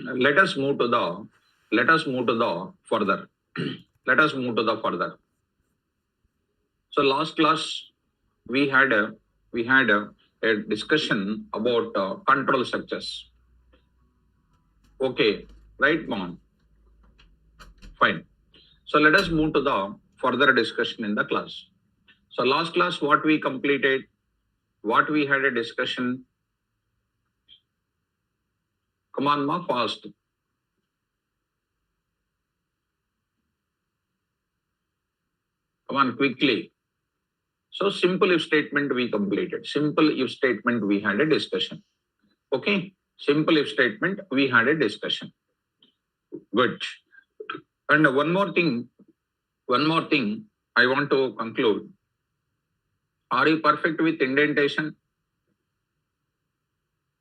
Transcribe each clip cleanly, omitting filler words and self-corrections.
let us move to the further. Let us move to the further. So last class we had a discussion about control structures. Okay, right, mom? Fine. So let us move to the further discussion in the class. So last class, what we completed, what we had a discussion. Come on, ma, fast. Come on, quickly. So simple if statement we completed. Simple if statement we had a discussion. Okay. Simple if statement we had a discussion. Good. And one more thing I want to conclude. Are you perfect with indentation?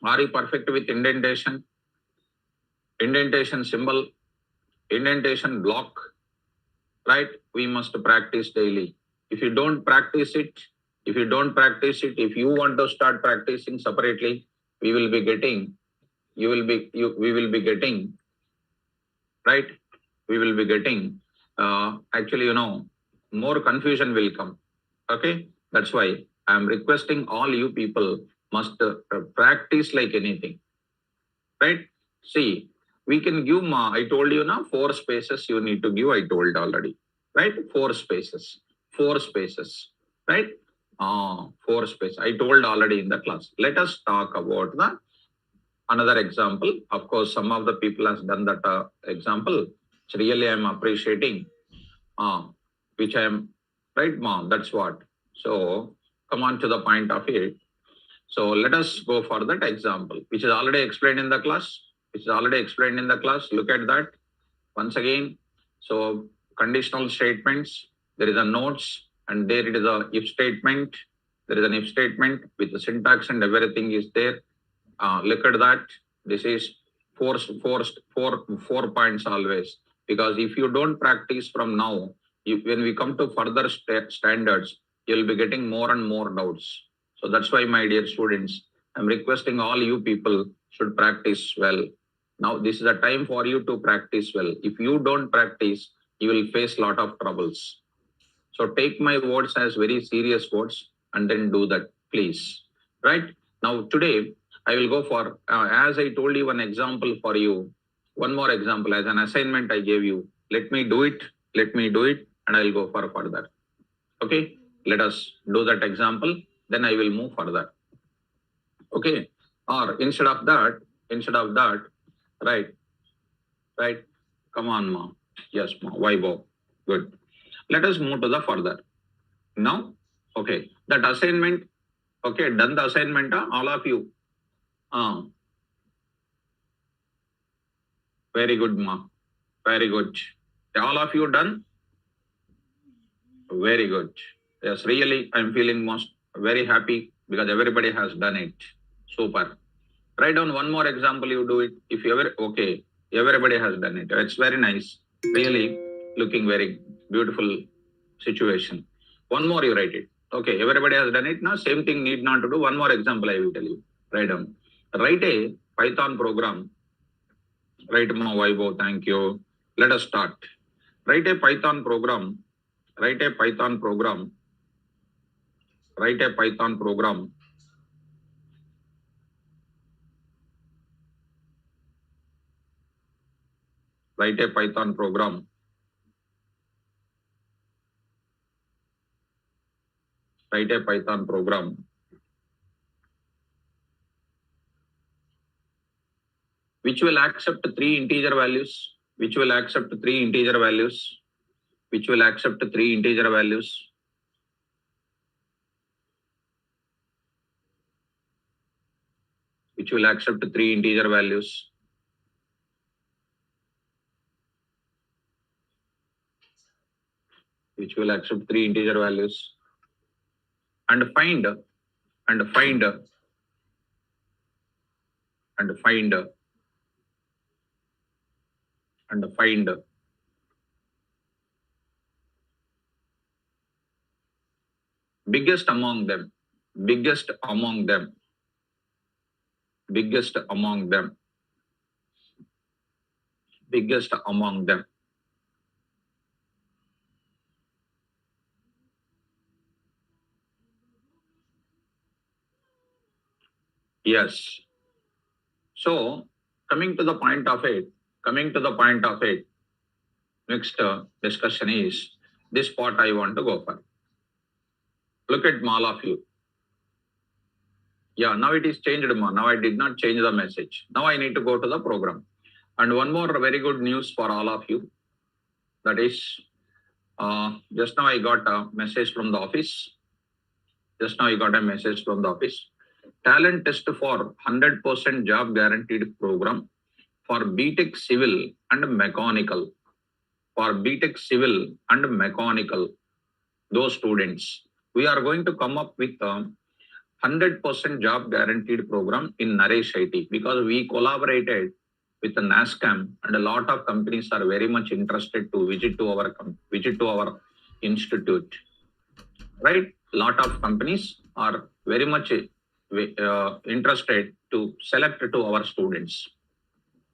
Are you perfect with indentation? Indentation symbol, indentation block, right? We must practice daily. If you don't practice it, if you want to start practicing separately, we will be getting, right? We will be getting, actually, more confusion will come. Okay. That's why I'm requesting all you people must practice like anything, right? See, we can give, I told you now, 4 spaces you need to give, I told already, right? 4 spaces, right? 4 spaces, I told already in the class. Let us talk about the another example. Of course, some of the people has done that example. So really, I'm appreciating, which I am, right, mom? That's what. So come on to the point of it. So let us go for that example, which is already explained in the class. Look at that once again. So conditional statements, there is a notes, and there it is a if statement. There is an if statement with the syntax and everything is there. Look at that. This is four points always. Because if you don't practice from now, when we come to further standards, you'll be getting more and more doubts. So that's why, my dear students, I'm requesting all you people should practice well. Now, this is a time for you to practice well. If you don't practice, you will face a lot of troubles. So take my words as very serious words and then do that, please. Right? Now, today, I will go for, as I told you, one example for you. One more example as an assignment I gave you. Let me do it, and I will go for further. Okay? Let us do that example, then I will move further. Okay? Or instead of that, right? Come on, ma. Yes, ma. Vaibhav. Good. Let us move to the further. Now, okay, that assignment, okay, done the assignment, all of you. Very good, ma. Very good. All of you done? Very good. Yes, really, I'm feeling very happy because everybody has done it. Super. Write down one more example, you do it. If you ever, okay, everybody has done it. It's very nice. Really looking very beautiful situation. One more you write it. Okay, everybody has done it. Now, same thing need not to do. One more example I will tell you. Write down. Write a Python program. Write Vaibhav, thank you. Let us start. Write a Python program. Write a Python program. Write a Python program. Write a Python program. Write a Python program. Which will accept 3 integer values. Which will accept 3 integer values. Which will accept 3 integer values. Which will accept 3 integer values. Which will accept 3 integer values. And find biggest among them. biggest among them. Yes. So coming to the point of it, next discussion is this part I want to go for. Look at all of you. Yeah, now it is changed. Now I did not change the message. Now I need to go to the program. And one more very good news for all of you. That is, just now I got a message from the office. Talent test for 100% job guaranteed program for BTech Civil and Mechanical. Those students, we are going to come up with a 100% job guaranteed program in Naresh IT, because we collaborated with the NASCAM, and a lot of companies are very much interested to visit to our institute, right? Lot of companies are very much interested to select to our students.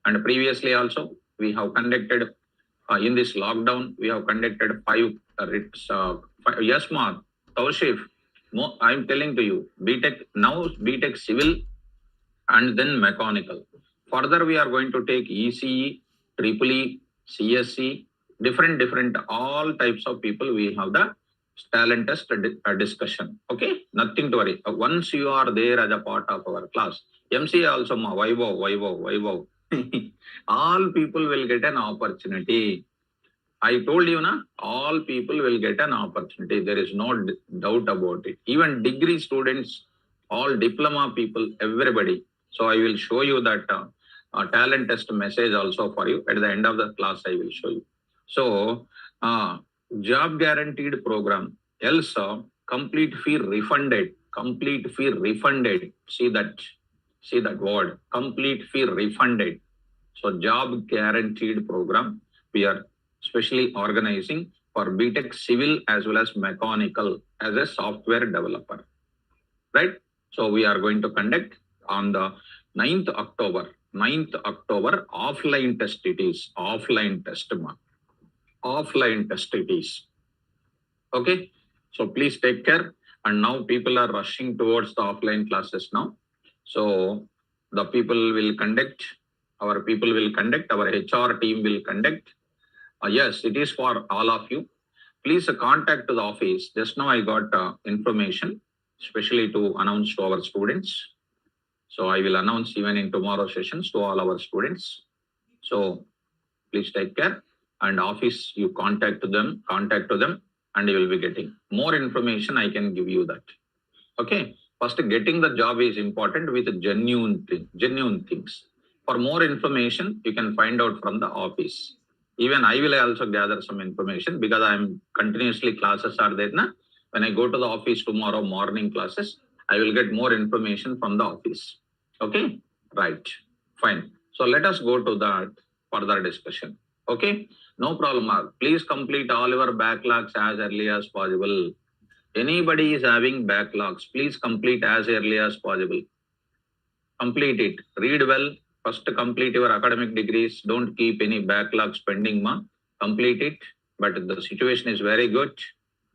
And previously also we have conducted in this lockdown, we have conducted five yes, ma, Taushif, I'm telling to you, BTech Civil and then Mechanical. Further, we are going to take ECE, EEE, CSE, different, all types of people. We have the talent test discussion. Okay, nothing to worry. Once you are there as a part of our class, MCA also, ma, Vaibhav. All people will get an opportunity. I told you, na, all people will get an opportunity. There is no doubt about it. Even degree students, all diploma people, everybody. So I will show you that talent test message also for you. At the end of the class, I will show you. So, job guaranteed program, else complete fee refunded. See that word, complete fee refunded. So job guaranteed program, we are specially organizing for BTech Civil as well as Mechanical as a software developer, right? So we are going to conduct on the 9th October, offline test it is, offline test it is. Okay, so please take care. And now people are rushing towards the offline classes now. So the people will conduct, our HR team will conduct. Yes, it is for all of you. Please contact the office. Just now I got information, especially to announce to our students. So I will announce even in tomorrow sessions to all our students. So please take care. And office, you contact to them, and you will be getting more information. I can give you that. Okay. First, getting the job is important with genuine things. For more information, you can find out from the office. Even I will also gather some information, because I am continuously classes are there. Na? When I go to the office tomorrow morning classes, I will get more information from the office. Okay, right, fine. So let us go to that further discussion. Okay, no problem. Please complete all your backlogs as early as possible. Anybody is having backlogs, please complete as early as possible. Complete it. Read well. First, complete your academic degrees. Don't keep any backlogs pending, ma. Complete it. But the situation is very good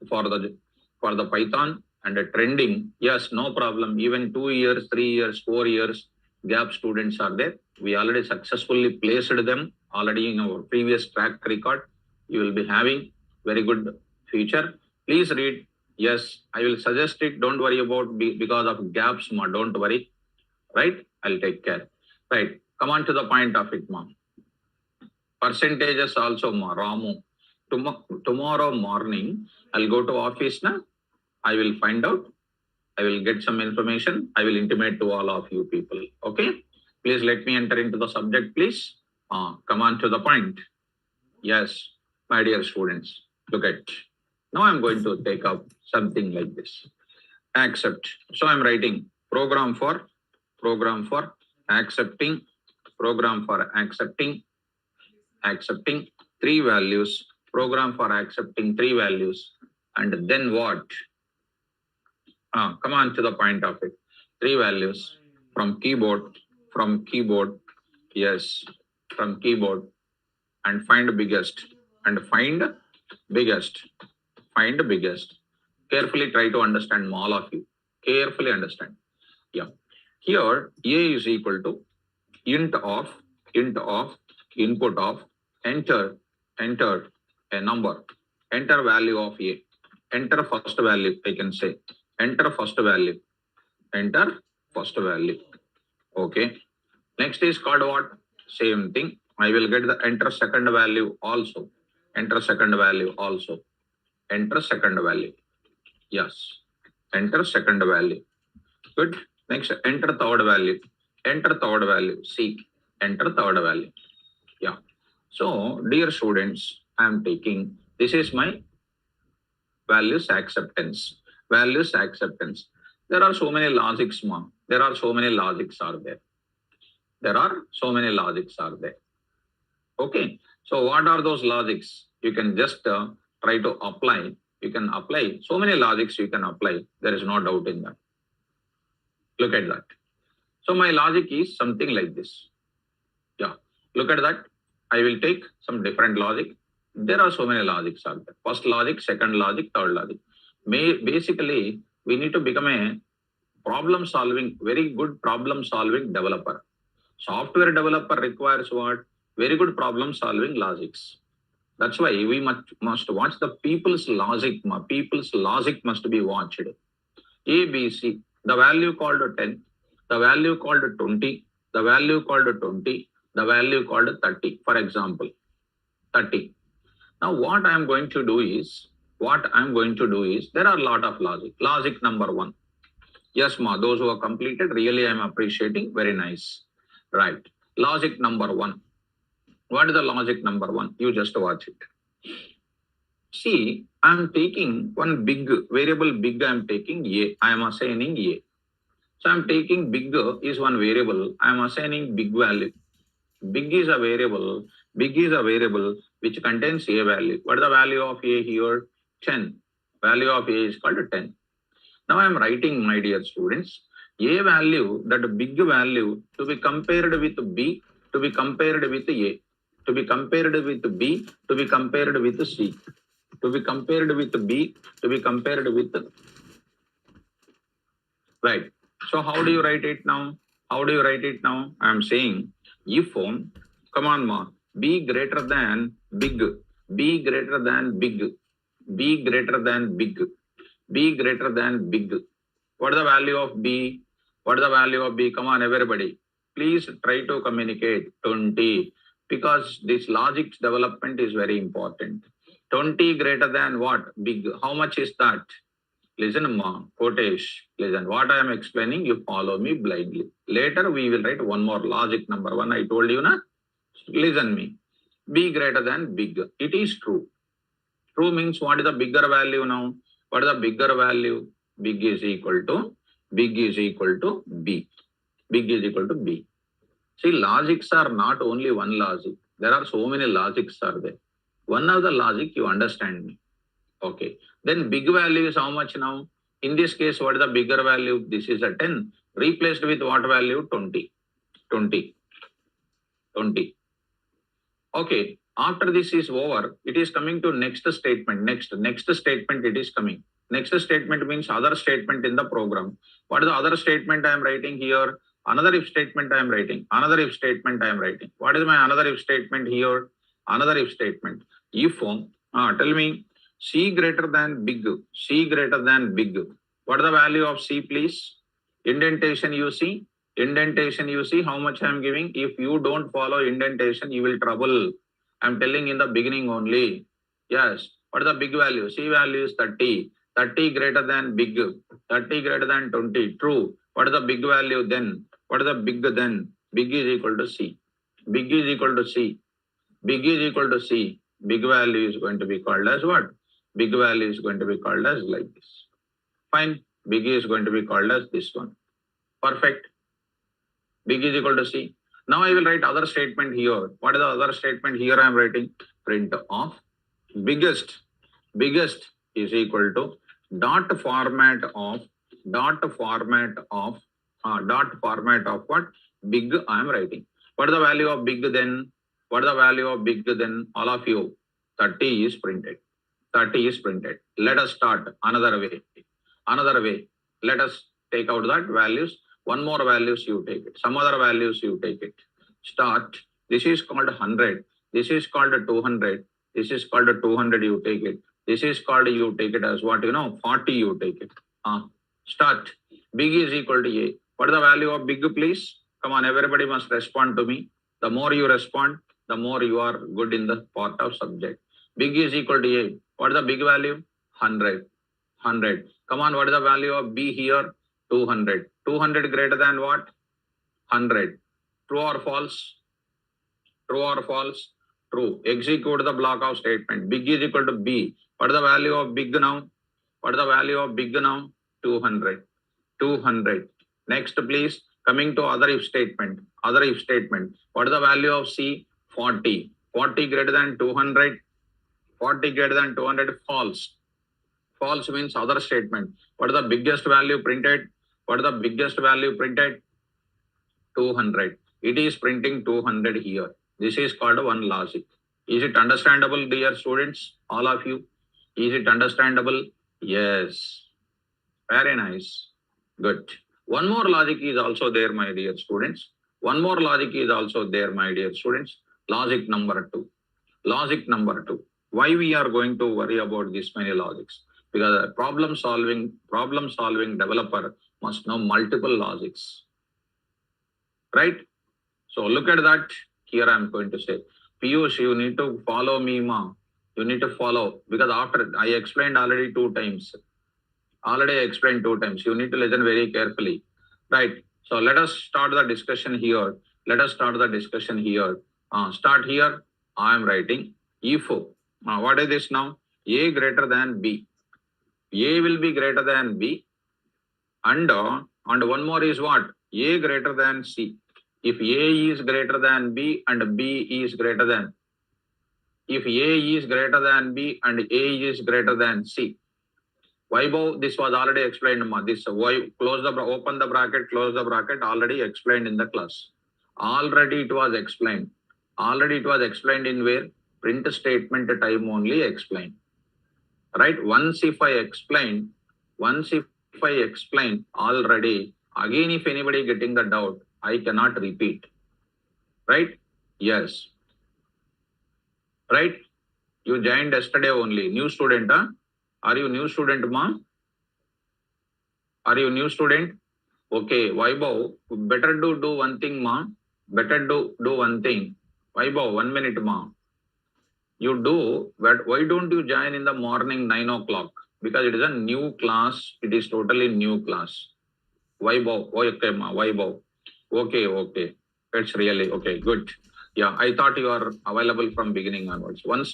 for the Python and the trending. Yes, no problem. Even 2 years, 3 years, 4 years gap students are there. We already successfully placed them already in our previous track record. You will be having very good future. Please read. Yes, I will suggest it. Don't worry about because of gaps, ma. Don't worry. Right? I'll take care. Right. Come on to the point of it, ma. Percentages also, ma. Ramu. Tomorrow morning, I'll go to office na. I will find out. I will get some information. I will intimate to all of you people. Okay? Please let me enter into the subject, please. Come on to the point. Yes, my dear students, look at. Now I'm going to take up something like this. Accept. So I'm writing program for accepting, accepting 3 values, program for accepting 3 values. And then what? Come on to the point of it. 3 values from keyboard, yes, from keyboard. and find biggest and find biggest. Find biggest. Carefully try to understand, all of you. Carefully understand. Yeah. Here, A is equal to int of input of enter a number. Enter value of A. Enter first value, I can say. Enter first value. Enter first value. Okay. Next is called what? Same thing. I will get the enter second value also. Enter second value also. Enter second value. Yes. Enter second value. Good. Next, enter third value. Enter third value. C. Enter third value. Yeah. So, dear students, I am taking, this is my values acceptance. Values acceptance. There are so many logics, ma. There are so many logics are there. There are so many logics are there. Okay. So what are those logics? You can just try to apply. You can apply so many logics you can apply. There is no doubt in that. Look at that. So my logic is something like this. Yeah. Look at that. I will take some different logic. There are so many logics are there. First logic, second logic, third logic. Basically, we need to become a problem solving, very good problem solving developer. Software developer requires what? Very good problem solving logics. That's why we must watch the people's logic. People's logic must be watched. A, B, C. The value called 10, the value called 20, the value called 20, the value called 30. For example, 30. Now what I am going to do is, there are a lot of logic. Logic number 1. Yes, ma, those who have completed, really I am appreciating. Very nice. Right. Logic number 1. What is the logic number 1? You just watch it. See, I am taking one big variable, big I am taking A. I am assigning A. So I am taking big is one variable. I am assigning big value. Big is a variable. Big is a variable which contains A value. What is the value of A here? 10. Value of A is called 10. Now I am writing, my dear students, A value, that big value, to be compared with B, to be compared with A, to be compared with B, to be compared with C, to be compared with B, to be compared with. Right. So how do you write it now? How do you write it now? I am saying if, come on, ma, B greater than big, B greater than big, B greater than big, B greater than big. What is the value of B? What is the value of B? Come on, everybody. Please try to communicate 20, because this logic development is very important. 20 greater than what? Big. How much is that? Listen, ma, Kotesh, listen. What I am explaining, you follow me blindly. Later, we will write one more logic number 1. I told you, na? Listen me. B greater than big. It is true. True means what is the bigger value now? What is the bigger value? Big is equal to B. Big is equal to B. See, logics are not only one logic. There are so many logics are there. One of the logic, you understand me. Okay. Then big value is how much now? In this case, what is the bigger value? This is a 10. Replaced with what value? 20. 20. 20. Okay. After this is over, it is coming to next statement. Next statement it is coming. Next statement means other statement in the program. What is the other statement I am writing here? Another if statement I am writing. Another if statement I am writing. What is my another if statement here? Another if statement. If, tell me, C greater than big. C greater than big. What is the value of C, please? Indentation you see. Indentation you see how much I am giving. If you don't follow indentation, you will trouble. I am telling in the beginning only. Yes. What is the big value? C value is 30. 30 greater than big. 30 greater than 20. True. What is the big value then? What is the big then? Big is equal to C. Big is equal to C. Big is equal to C. Big value is going to be called as what? Big value is going to be called as like this. Fine. Big is going to be called as this one. Perfect. Big is equal to C. Now I will write other statement here. What is the other statement here? I am writing print of biggest. Biggest is equal to dot format of what? Big I am writing. What is the value of big then? What is the value of big? Then all of you, 30 is printed. 30 is printed. Let us start another way. Another way. Let us take out that values. One more values you take it. Some other values you take it. Start. This is called 100. This is called 200. This is called 200. You take it. This is called, you take it as what? 40 you take it. Start. Big is equal to A. What is the value of big, please? Come on, everybody must respond to me. The more you respond, the more you are good in the part of subject. Big is equal to A. What is the big value? 100. 100. Come on, what is the value of B here? 200. 200 greater than what? 100. True or false? True or false? True. Execute the block of statement. Big is equal to B. What is the value of big now? What is the value of big now? 200. 200. Next, please. Coming to other if statement. Other if statement. What is the value of C? 40. 40 greater than 200. 40 greater than 200. False. False means other statement. What is the biggest value printed? What is the biggest value printed? 200. It is printing 200 here. This is called one logic. Is it understandable, dear students? All of you? Is it understandable? Yes. Very nice. Good. One more logic is also there, my dear students. One more logic is also there, my dear students. Logic number 2. Logic number 2. Why we are going to worry about this many logics? Because a problem solving developer must know multiple logics. Right? So look at that. Here I am going to say, Piyush, you need to follow me, ma. You need to follow, because after I explained already 2 times. Already explained 2 times. You need to listen very carefully. Right? So let us start the discussion here. Let us start the discussion here. Start here. I am writing if. What is this now? A greater than B. A will be greater than B. And one more is what? A greater than C. If A is greater than B and B is greater than. If A is greater than B and A is greater than C. Vaibhav, this was already explained. This open the bracket, close the bracket, already explained in the class. Already it was explained. Already it was explained in where? Print statement time only explained. Right? Once if I explain already, again if anybody getting the doubt, I cannot repeat. Right? Yes. Right? You joined yesterday only. New student, huh? Are you new student, ma? Are you new student? Okay, Vaibhav, better do one thing, ma. Better do one thing. Vaibhav, 1 minute, ma. You do, but why don't you join in the morning 9 o'clock? Because it is a new class. It is totally new class. Vaibhav, okay, ma. Vaibhav. Okay. It's really okay. Good. Yeah, I thought you are available from beginning onwards. 1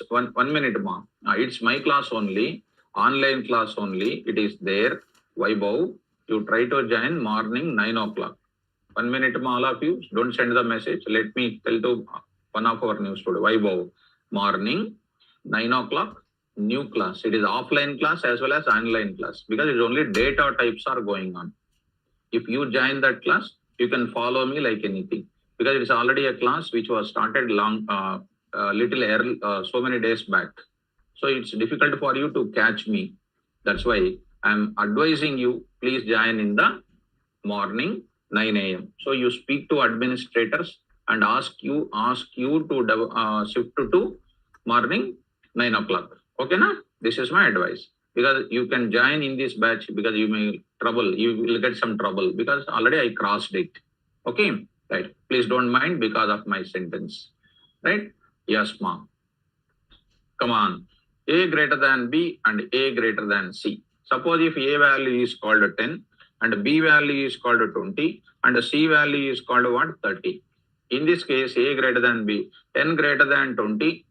minute, ma. It's my class only. Online class only. It is there. Vaibhav, you try to join morning 9 o'clock. 1 minute, ma, all of you. Don't send the message. Let me tell to one of our new students. Vaibhav, morning 9 o'clock, new class. It is offline class as well as online class, because it's only data types are going on. If you join that class, you can follow me like anything, because it's already a class which was started little early, so many days back. So it's difficult for you to catch me. That's why I'm advising you, please join in the morning 9 a.m. So you speak to administrators and ask you to shift to morning 9 o'clock. Okay, na? This is my advice. Because you can join in this batch, because you will get some trouble, because already I crossed it. Okay, right. Please don't mind because of my sentence. Right? Yes, ma. Come on. A greater than B and A greater than C. Suppose if A value is called 10 and B value is called 20 and C value is called what? 30. In this case, A greater than B, 10 greater than 20,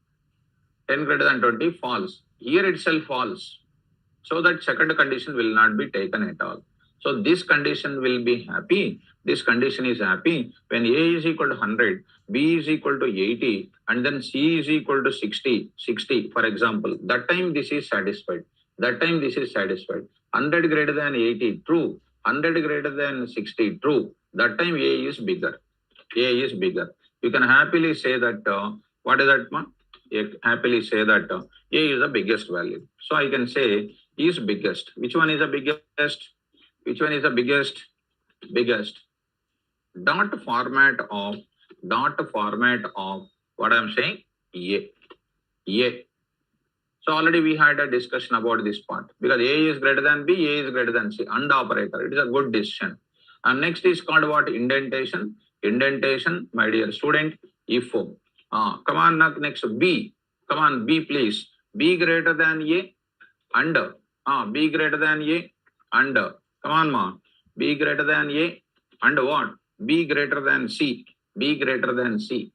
10 greater than 20, false. Here itself false. So that second condition will not be taken at all. So this condition will be happy. This condition is happy when A is equal to 100, B is equal to 80, and then C is equal to 60, for example. That time this is satisfied. 100 greater than 80, true. 100 greater than 60, true. That time A is bigger. You can happily say that What is that, ma? Happily say that A is the biggest value. So I can say is biggest. Which one is the biggest? Which one is the biggest? Biggest. Dot format of what I'm saying? A. A. So already we had a discussion about this part because A is greater than B, A is greater than C. AND operator. It is a good decision. And next is called what? Indentation. Indentation, my dear student. If come on, next B. Come on, B please. B greater than A. Under. B greater than A. Under. Come on, ma. B greater than A. And what? B greater than C. B greater than C.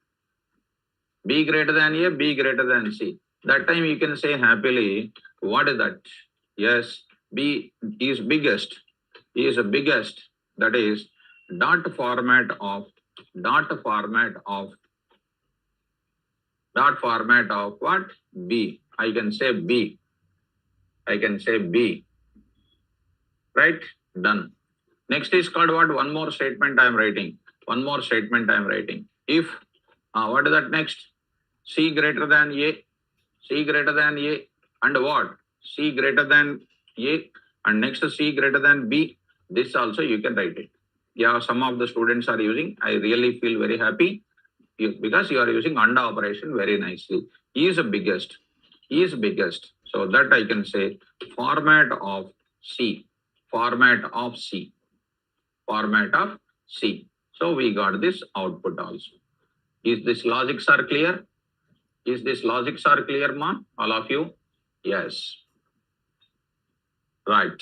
B greater than A. B greater than C. That time you can say happily, what is that? Yes, B is biggest. Is the biggest. That is dot format of what? B. I can say B. I can say B. Right? Done. Next is called what? One more statement I am writing. One more statement I am writing. If, what is that next? C greater than A. C greater than A. And what? C greater than A. And next C greater than B. This also you can write it. Yeah, some of the students are using. I really feel very happy because you are using AND operation very nicely. E is the biggest. E is biggest. So that I can say format of C. Format of C. Format of C. So we got this output also. Is this logics are clear? Is this logics are clear, ma? All of you? Yes. Right.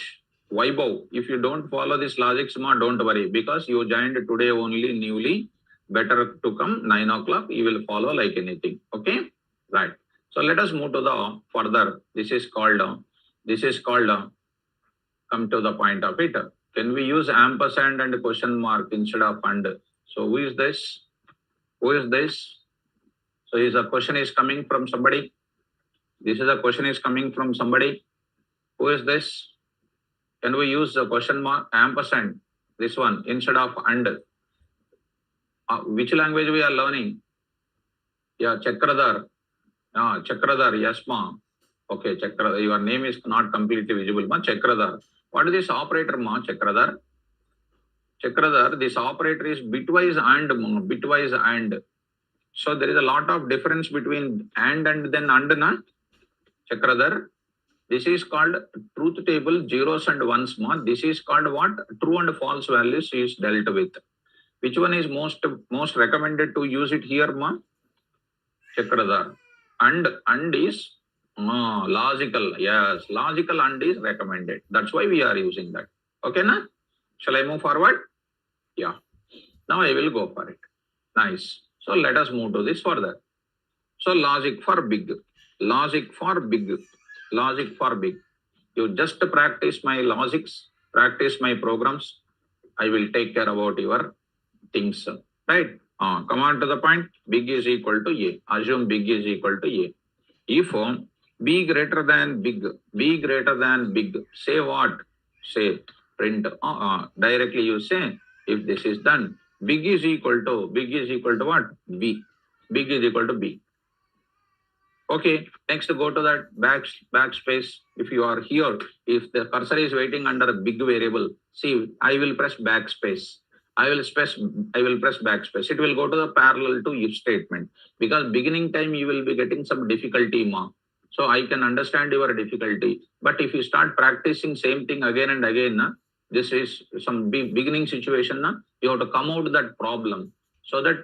Vaibhav, if you don't follow this logics, ma, don't worry because you joined today only newly. Better to come 9 o'clock. You will follow like anything. Okay. Right. So let us move to the further. This is called. Come to the point of it. Can we use ampersand and question mark instead of and? So who is this? Who is this? So is a question is coming from somebody. This is a question is coming from somebody. Who is this? Can we use the question mark ampersand? This one instead of and. Which language we are learning? Yeah, Chakradhar. Chakradhar, yes, ma. Okay, Chakradhar. Your name is not completely visible, ma. Chakradhar. What is this operator, ma? Chakradhar. Chakradhar, this operator is bitwise and, bitwise and. So there is a lot of difference between and then and, na? Chakradhar. This is called truth table, zeros and ones, ma. This is called what? True and false values is dealt with. Which one is most recommended to use it here, ma? Chakradhar. And is logical. Yes, logical and is recommended. That's why we are using that. Okay, na? Shall I move forward? Yeah. Now I will go for it. Nice. So let us move to this further. So logic for big. Logic for big. Logic for big. You just practice my logics, practice my programs. I will take care about your things. Right? Come on to the point. Big is equal to A. Assume big is equal to A. If B greater than big, B greater than big, say what? Say print. Directly you say, if this is done, big is equal to what? B. Big is equal to B. Okay, next go to that backspace. If you are here, if the cursor is waiting under a big variable, see, I will press backspace. I will press backspace. It will go to the parallel to if statement because beginning time you will be getting some difficulty, ma. So I can understand your difficulty. But if you start practicing same thing again and again, na, this is some beginning situation, na, you have to come out that problem so that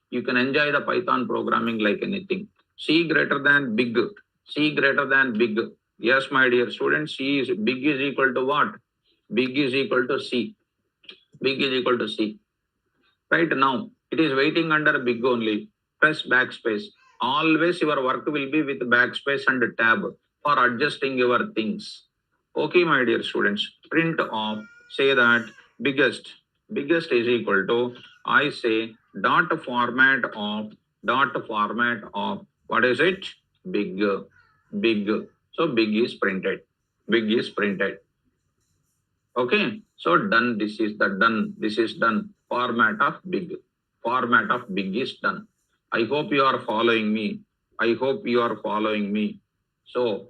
you can enjoy the Python programming like anything. C greater than big. C greater than big. Yes, my dear students, C is big is equal to what? Big is equal to C. Big is equal to C. Right now, it is waiting under big only. Press backspace. Always your work will be with backspace and tab for adjusting your things. Okay, my dear students, print off, say that biggest is equal to, I say dot format of, what is it? Big. So big is printed. Big is printed. Okay, so done. This is the done. This is done. Format of big. Format of big is done. I hope you are following me. I hope you are following me. So,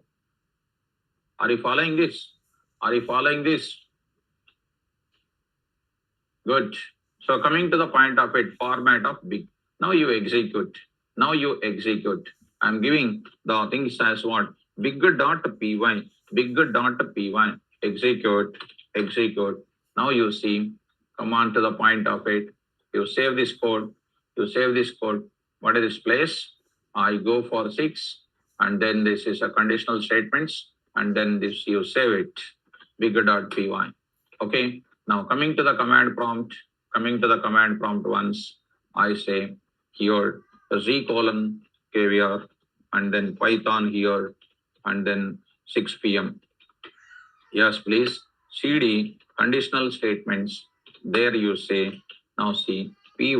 are you following this? Are you following this? Good. So coming to the point of it, format of big. Now you execute. Now you execute. I'm giving the things as what? Big dot py. Big dot py. Execute. Execute. Now you see. Come on to the point of it. You save this code. You save this code. What is this place? I go for 6. And then this is a conditional statements. And then this you save it. Big dot py. Okay. Now coming to the command prompt, once I say here Z colon caviar and then Python here and then 6 p.m. Yes, please. CD conditional statements. There you say, now see py,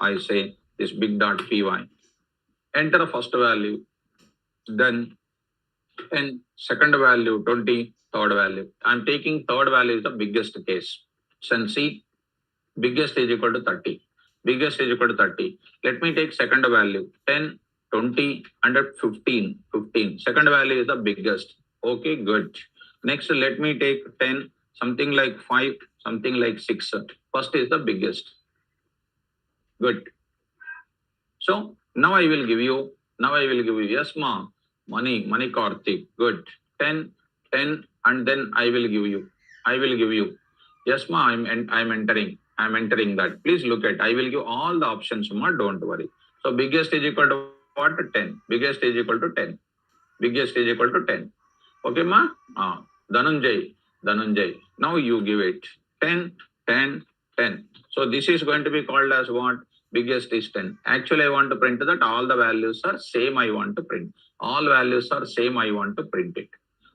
I say this big dot py. Enter the first value, then 10, second value 20, third value. I'm taking third value is the biggest case. So see, biggest is equal to 30. Biggest is equal to 30. Let me take second value 10, 20, and 15. 15. Second value is the biggest. Okay, good. Next, let me take 10, something like 5, something like 6. First is the biggest. Good. So now I will give you, yes, ma, money Karthik. Good. 10, and then I will give you. Yes, ma, I'm entering that. Please look at, I will give all the options, ma, don't worry. So biggest is equal to what? 10. Biggest is equal to 10. Biggest is equal to 10. Okay, ma? Dhananjay. Now you give it 10, 10, 10. So this is going to be called as what? Biggest is 10. Actually, I want to print that all the values are same. I want to print. All values are same. I want to print it.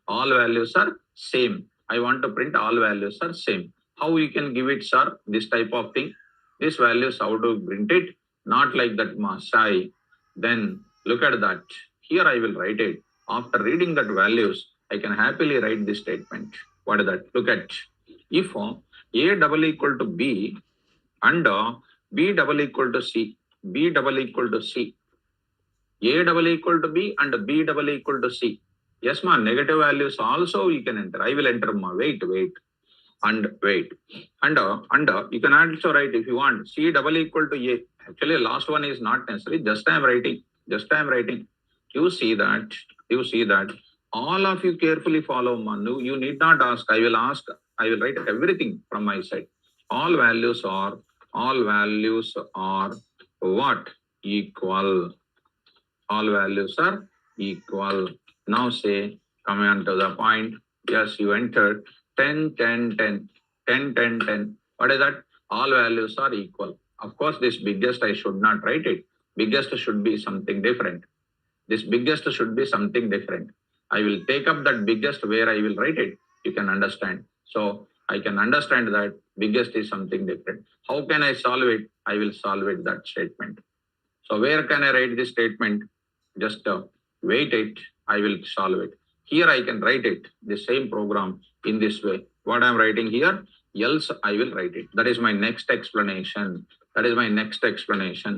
All values are same. I want to print all values are same. How you can give it, sir? This type of thing. This values, how to print it? Not like that, Masai. Then look at that. Here I will write it. After reading that values, I can happily write this statement. What is that? Look at, if A double equal to B and B double equal to C, B double equal to C, A double equal to B and B double equal to C. Yes, ma, negative values also you can enter. I will enter, ma. Wait. And you can also write if you want C double equal to A. Actually, last one is not necessary. Just I am writing. You see that. All of you carefully follow, Manu. You need not ask. I will write everything from my side. All values are what? Equal. All values are equal. Now say, come on to the point. Yes, you entered 10, 10, 10, 10, 10, 10. What is that? All values are equal. Of course, this biggest I should not write it. Biggest should be something different. This biggest should be something different. I will take up that biggest where I will write it. You can understand. So I can understand that biggest is something different. How can I solve it? I will solve it that statement. So where can I write this statement? Just wait it. I will solve it. Here I can write it, the same program in this way. What I'm writing here, else I will write it. That is my next explanation.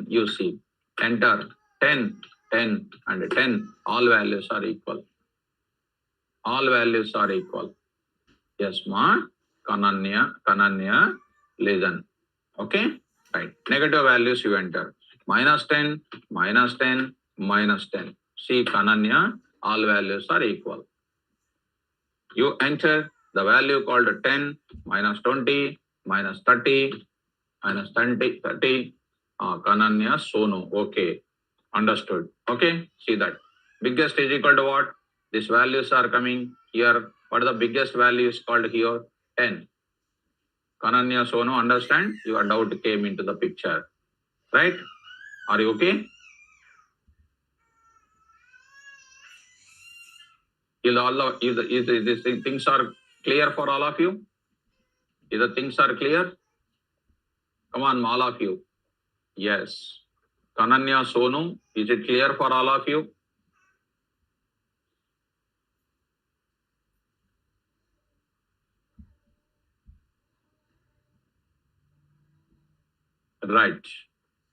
You see, enter 10, 10 and 10. All values are equal. Yes, ma. Kananya, listen. Okay? Right. Negative values you enter. Minus 10, minus 10, minus 10. See, Kananya, all values are equal. You enter the value called 10, minus 20, minus 30, minus 30. Kananya, Sonu. Okay. Understood. Okay. See that. Biggest is equal to what? These values are coming here. What is the biggest value is called here? 10. Kananya, Sonu, understand? Your doubt came into the picture. Right? Are you okay? Is these things are clear for all of you? Is the things are clear? Come on, all of you. Yes. Kananya, Sonu, is it clear for all of you? Right.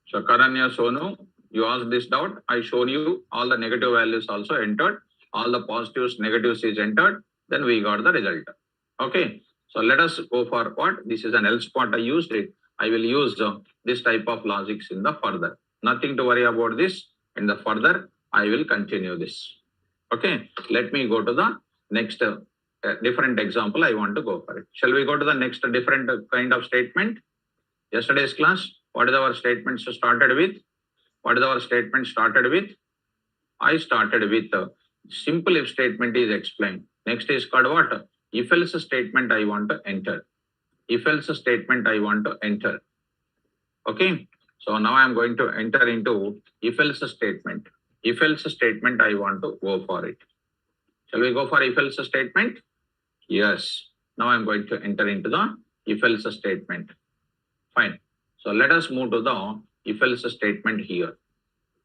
So Karanya, Sonu, you asked this doubt. I showed you all the negative values also entered. All the positives, negatives is entered. Then we got the result. Okay. So let us go for what? This is an else part. I used it. I will use this type of logics in the further. Nothing to worry about this. In the further, I will continue this. Okay. Let me go to the next different example. I want to go for it. Shall we go to the next different kind of statement? Yesterday's class, what is our statement started with? What is our statement started with? I started with simple if statement is explained. Next is called what? If else statement I want to enter. If else statement I want to enter. Okay. So now I am going to enter into if else statement. If else statement I want to go for it. Shall we go for if else statement? Yes. Now I am going to enter into the if else statement. Fine. So let us move to the if else statement here.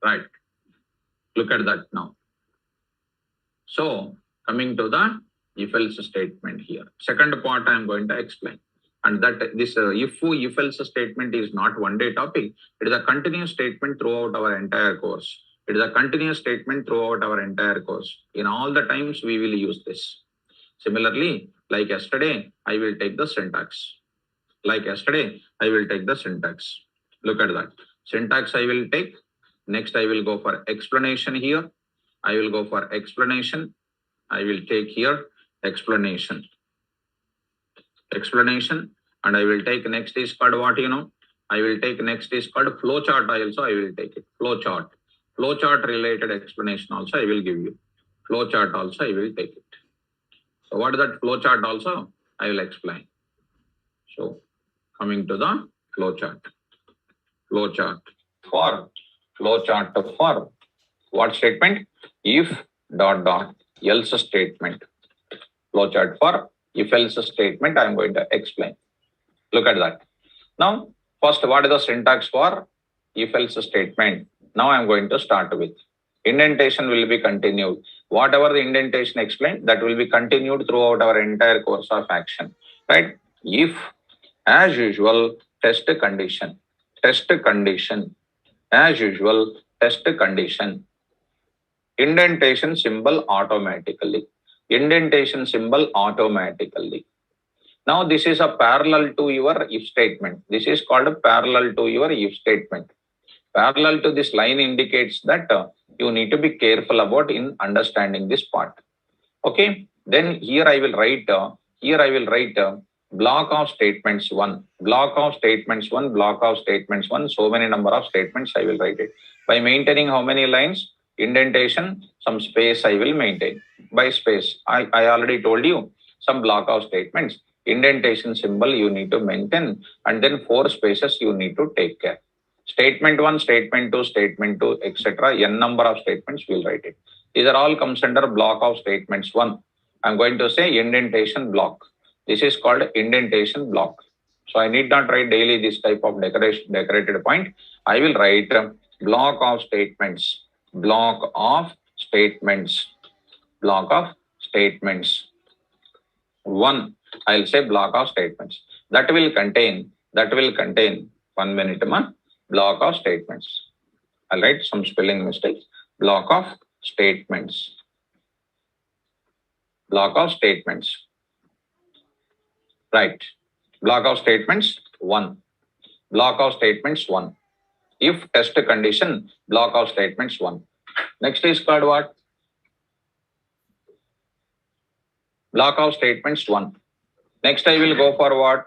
Right. Look at that now. So coming to the if else statement here. Second part I am going to explain. And that this if else statement is not one day topic. It is a continuous statement throughout our entire course. It is a continuous statement throughout our entire course. In all the times we will use this. Similarly, like yesterday, I will take the syntax. Like yesterday, I will take the syntax. Look at that. Syntax I will take. Next, I will go for explanation here. I will go for explanation. I will take here explanation. Explanation. And I will take next is called what, I will take next is called flowchart also. I will take it. Flowchart. Flowchart related explanation also I will give you. Flowchart also I will take it. So what is that flowchart also? I will explain. So coming to the flowchart. Flowchart for what statement? If ... else statement. Flowchart for if else statement I am going to explain. Look at that. Now, first, what is the syntax for if else statement? Now I am going to start with. Indentation will be continued. Whatever the indentation explained, that will be continued throughout our entire course of action. Right? If, as usual, test condition. Test condition. As usual, test condition. Indentation symbol automatically. Indentation symbol automatically. Now this is a parallel to your if statement. This is called a parallel to your if statement. Parallel to this line indicates that you need to be careful about in understanding this part. Okay. Then here I will write block of statements 1, block of statements 1, block of statements 1. So many number of statements I will write it. By maintaining how many lines? Indentation, some space I will maintain. By space, I already told you some block of statements. Indentation symbol you need to maintain, and then 4 spaces you need to take care. Statement 1, statement 2, etc. N number of statements we'll write it. These are all comes under block of statements 1. I'm going to say indentation block. This is called indentation block. So I need not write daily this type of decorated point. I will write block of statements. Block of statements. Block of statements. 1. I'll say block of statements. That will contain 1 minute, block of statements. I'll write some spelling mistakes. Block of statements. Block of statements. Right. Block of statements 1. Block of statements 1. If test condition, block of statements 1. Next is called what? Block of statements 1. Next I will go for what?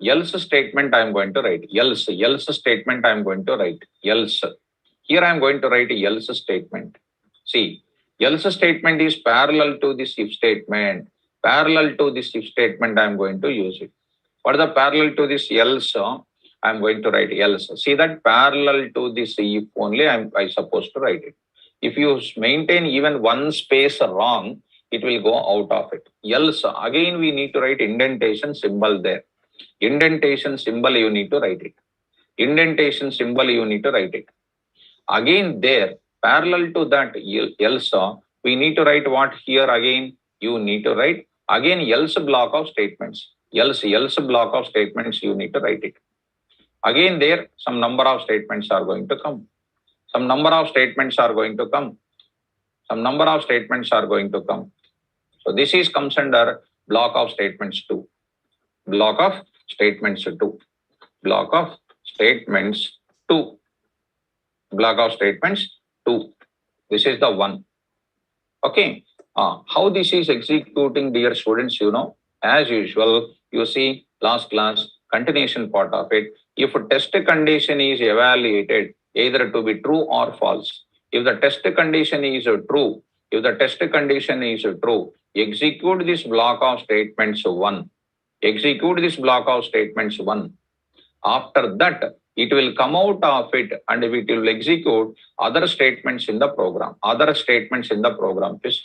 Else statement I am going to write. Else statement I am going to write. Else. Here I am going to write else statement. See, else statement is parallel to this if statement. Parallel to this if statement I am going to use it. What is the parallel to this else? I am going to write else. See that parallel to this if only I supposed to write it. If you maintain even 1 space wrong, it will go out of it. Else, again we need to write indentation symbol there. Indentation symbol you need to write it. Indentation symbol you need to write it. Again there, parallel to that else, we need to write what here again? You need to write again else block of statements. Else block of statements you need to write it. Again there some number of statements are going to come. Some number of statements are going to come. Some number of statements are going to come. So this is comes under block of statements 2. Block of statements 2. Block of statements 2. Block of statements 2. This is the one. Okay. How this is executing, dear students, as usual, you see last class, continuation part of it. If a test condition is evaluated either to be true or false, if the test condition is true, execute this block of statements 1. Execute this block of statements 1. After that, it will come out of it and it will execute other statements in the program.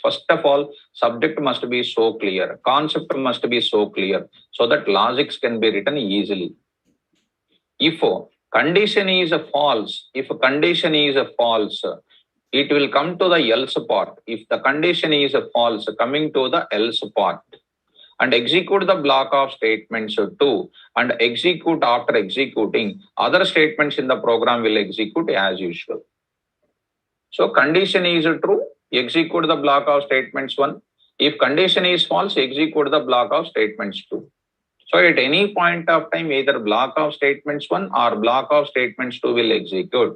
First of all, subject must be so clear, concept must be so clear, so that logics can be written easily. If condition is false, it will come to the else part. If the condition is false, coming to the else part. And execute the block of statements 2, and execute after executing other statements in the program will execute as usual. So condition is true, execute the block of statements 1. If condition is false, execute the block of statements 2. So at any point of time, either block of statements 1 or block of statements 2 will execute.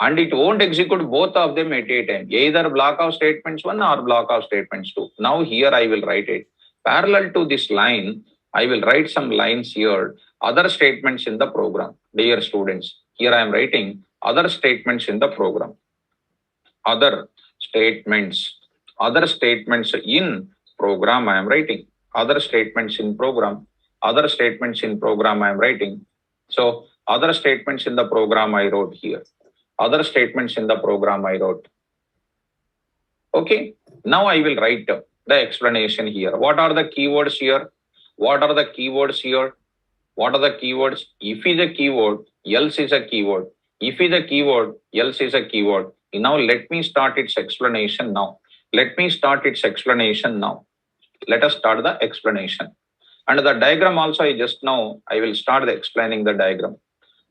And it won't execute both of them at a time, either block of statements 1 or block of statements 2. Now here I will write it. Parallel to this line, I will write some lines here, other statements in the program. Dear students, here I am writing other statements in the program. Other statements in program I am writing. Other statements in program I am writing. So other statements in the program I wrote here. Other statements in the program I wrote. Okay, now I will write the explanation here. What are the keywords here? If is a keyword, else is a keyword. If is a keyword, else is a keyword. Now let me start its explanation now. Let us start the explanation. And the diagram also I will start explaining the diagram.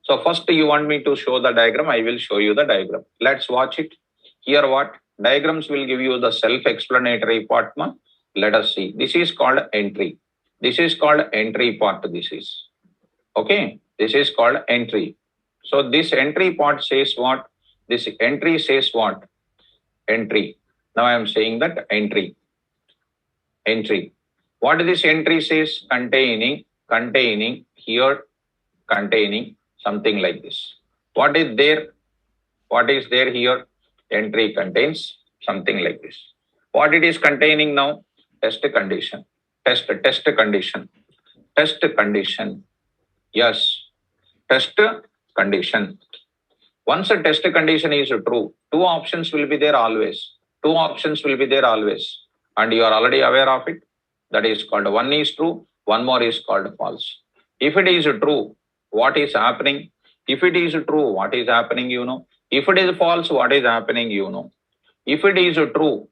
So first you want me to show the diagram, I will show you the diagram. Let's watch it. Here what? Diagrams will give you the self-explanatory part. Let us see. This is called entry. Part. Okay. This is called entry. So this entry part says what? This entry says what? Entry. Now I am saying that entry. What this entry says? Containing something like this. What is there here? Entry contains something like this. What it is containing now? Test condition. Yes. Test condition. Once a test condition is true, two options will be there always. And you are already aware of it. That is called one is true, one more is called false. If it is true, what is happening? If it is true, what is happening, If it is false, what is happening, If it is true,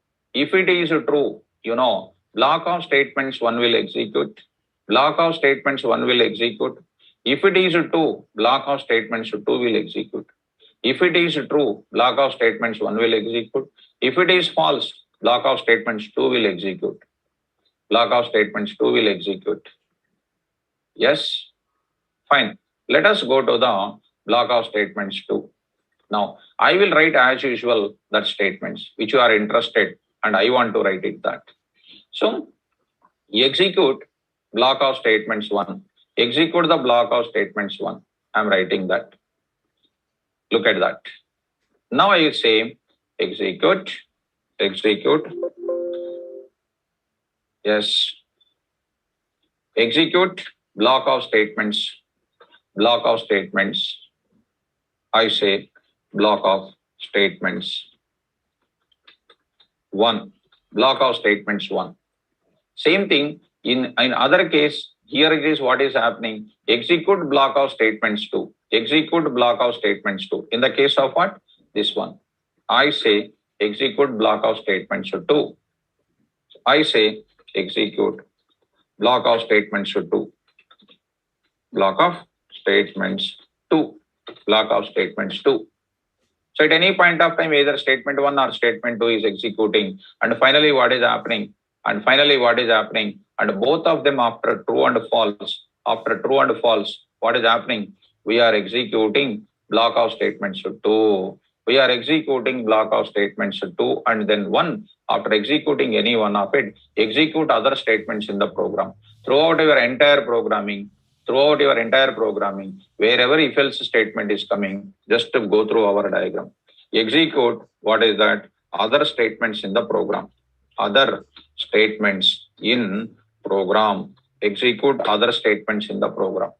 block of statements 1 will execute. If it is true, block of statements 2 will execute. If it is true, block of statements 1 will execute. If it is false, block of statements 2 will execute. Yes? Fine. Let us go to the block of statements 2. Now, I will write as usual that statements which you are interested and I want to write it that. So, execute block of statements 1. Execute the block of statements 1. I am writing that. Look at that. Now I will say execute. Yes. Execute block of statements. I say block of statements 1. Block of statements 1. Same thing in other case. Here it is what is happening. Execute block of statements 2. In the case of what? This one. I say execute block of statements 2. I say execute block of statements 2. Block of statements 2. Block of statements 2. So at any point of time, either statement 1 or statement 2 is executing. And finally, what is happening? And both of them after true and false, what is happening? We are executing block of statements 2. We are executing block of statements 2, and then 1. After executing any one of it, execute other statements in the program. Throughout your entire programming, wherever if else statement is coming, just to go through our diagram. Execute what is that? Other statements in the program. Execute other statements in the program.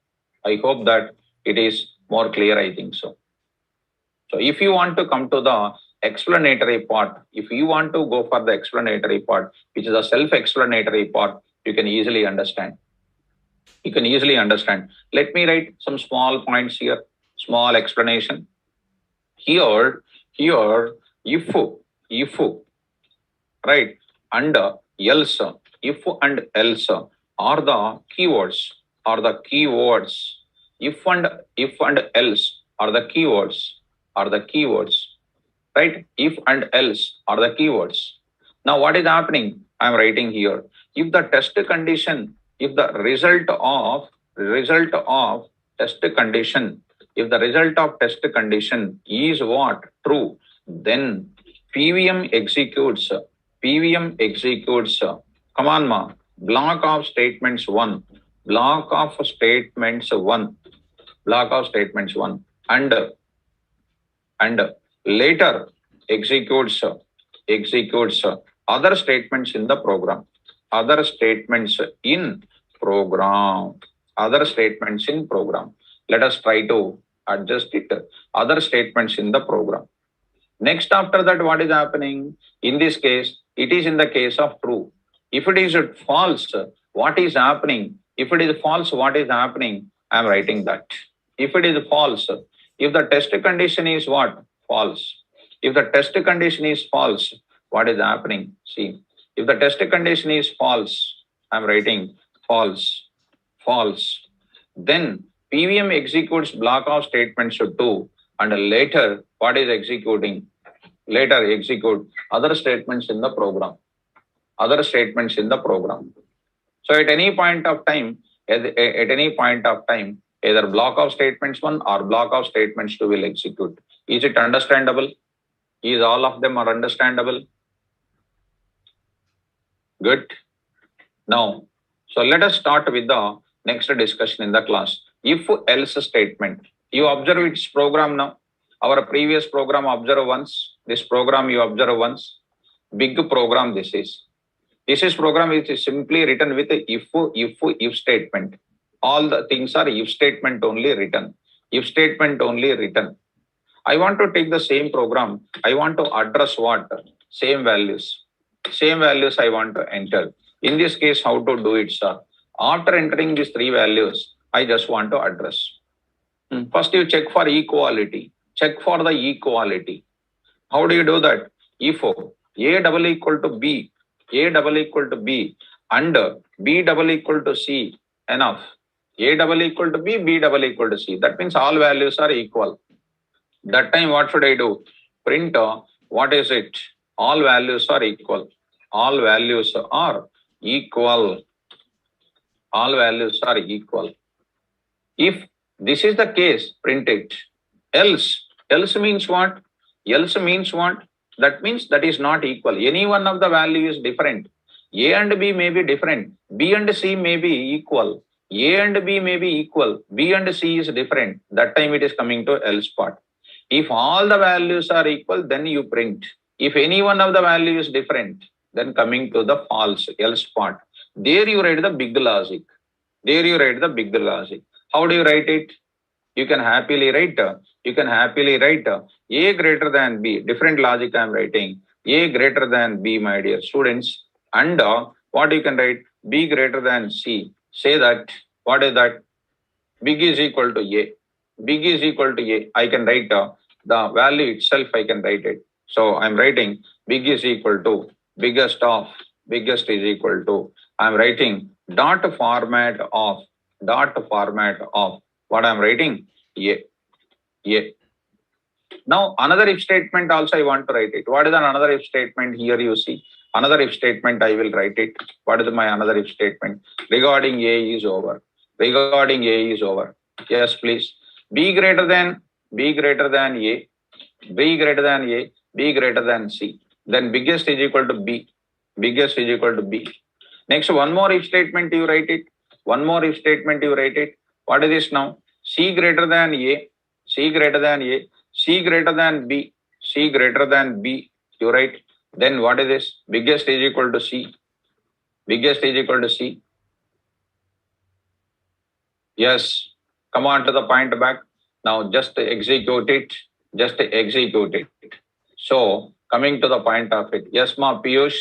I hope that it is more clear, I think so. So if you want to come to the explanatory part, if you want to go for the explanatory part, which is a self-explanatory part, you can easily understand. Let me write some small points here, small explanation. Here, if, right, and else, if and else are the keywords, If and else are the keywords, right? If and else are the keywords. Now what is happening? I am writing here. If the test condition, if the result of test condition, is what? True, then PVM executes. Come on, ma. Block of statements 1. And later executes other statements in the program. Other statements in program. Let us try to adjust it. Other statements in the program. Next, after that, what is happening? In this case, it is in the case of true. If it is false, what is happening? I am writing that. If it is false, if the test condition is what? False. If the test condition is false, what is happening? See, if the test condition is false, I am writing false. Then PVM executes block of statements 2, and later what is executing? Later execute other statements in the program. So at any point of time, either block of statements 1 or block of statements 2 will execute. Is it understandable? Is all of them are understandable? Good. Now, so let us start with the next discussion in the class. If else statement. You observe its program now. Our previous program observe once. This program you observe once. Big program this is. This is program which is simply written with if statement. All the things are if statement only written. I want to take the same program. I want to address what? Same values I want to enter. In this case, how to do it, sir? After entering these 3 values, I just want to address. First, you check for equality. How do you do that? If A double equal to B, and B double equal to C, enough. A double equal to B, B double equal to C. That means all values are equal. That time, what should I do? Print, what is it? All values are equal. If this is the case, print it. Else means what? That means that is not equal. Any one of the value is different. A and B may be different. B and C may be equal. A and B may be equal. B and C is different. That time it is coming to else part. If all the values are equal, then you print. If any one of the value is different, then coming to the false, else part. There you write the big logic. How do you write it? You can happily write A greater than B. Different logic I am writing. A greater than B, my dear students. And what you can write? B greater than C. Say that. What is that? Big is equal to A. I can write the value itself. I can write it. So I'm writing big is equal to biggest is equal to. I'm writing dot format of What I'm writing? A. A. Now, another if statement also I want to write it. What is another if statement? Here you see. Another if statement, I will write it. What is my another if statement? Regarding A is over. Regarding A is over. Yes, please. B greater than A, B greater than A, B greater than C. Then biggest is equal to B. Biggest is equal to B. Next, one more if statement you write it. One more if statement you write it. What is this now? C greater than A, C greater than A, C greater than B, C greater than B. You write. Then what is this? Biggest is equal to C. Biggest is equal to C. Yes. Come on to the point back. Now just execute it. Just execute it. So coming to the point of it. Yes, ma Piyush.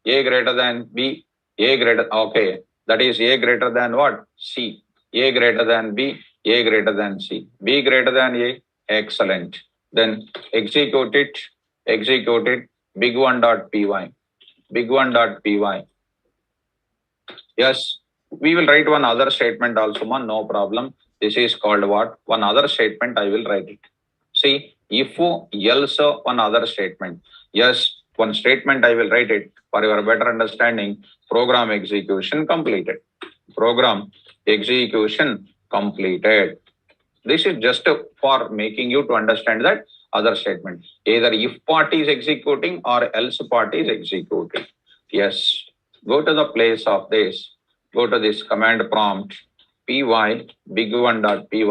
A greater than B. A greater. Okay. That is A greater than what? C. A greater than B. A greater than C. B greater than A. Excellent. Then execute it. Execute it. Big one dot py. Big one dot py. Yes. We will write one other statement also, man. No problem. This is called what? One other statement. I will write it. See, if else one other statement. Yes, one statement I will write it for your better understanding. Program execution completed. Program execution completed. This is just for making you to understand that other statement. Either if part is executing or else part is executing. Yes. Go to the place of this. Go to this command prompt. Py big one dot py.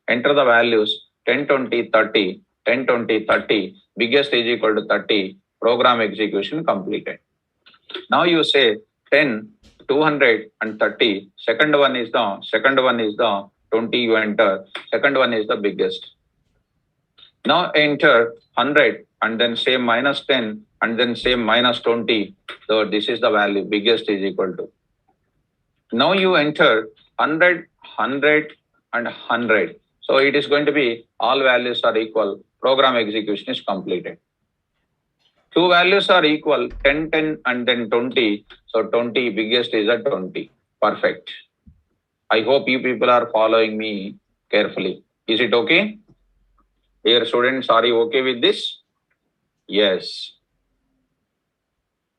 Enter the values 10, 20, 30. 10, 20, 30. Biggest is equal to 30. Program execution completed. Now you say 10, 200 and 30. Second one is the 20 you enter. Second one is the biggest. Now enter 100 and then say minus 10 and then say minus 20. So this is the value. Biggest is equal to. Now you enter 100, 100 and 100. So it is going to be all values are equal. Program execution is completed. Two values are equal, 10, 10 and then 20. So 20 biggest is at 20. Perfect. I hope you people are following me carefully. Is it okay? Dear students, are you okay with this? Yes.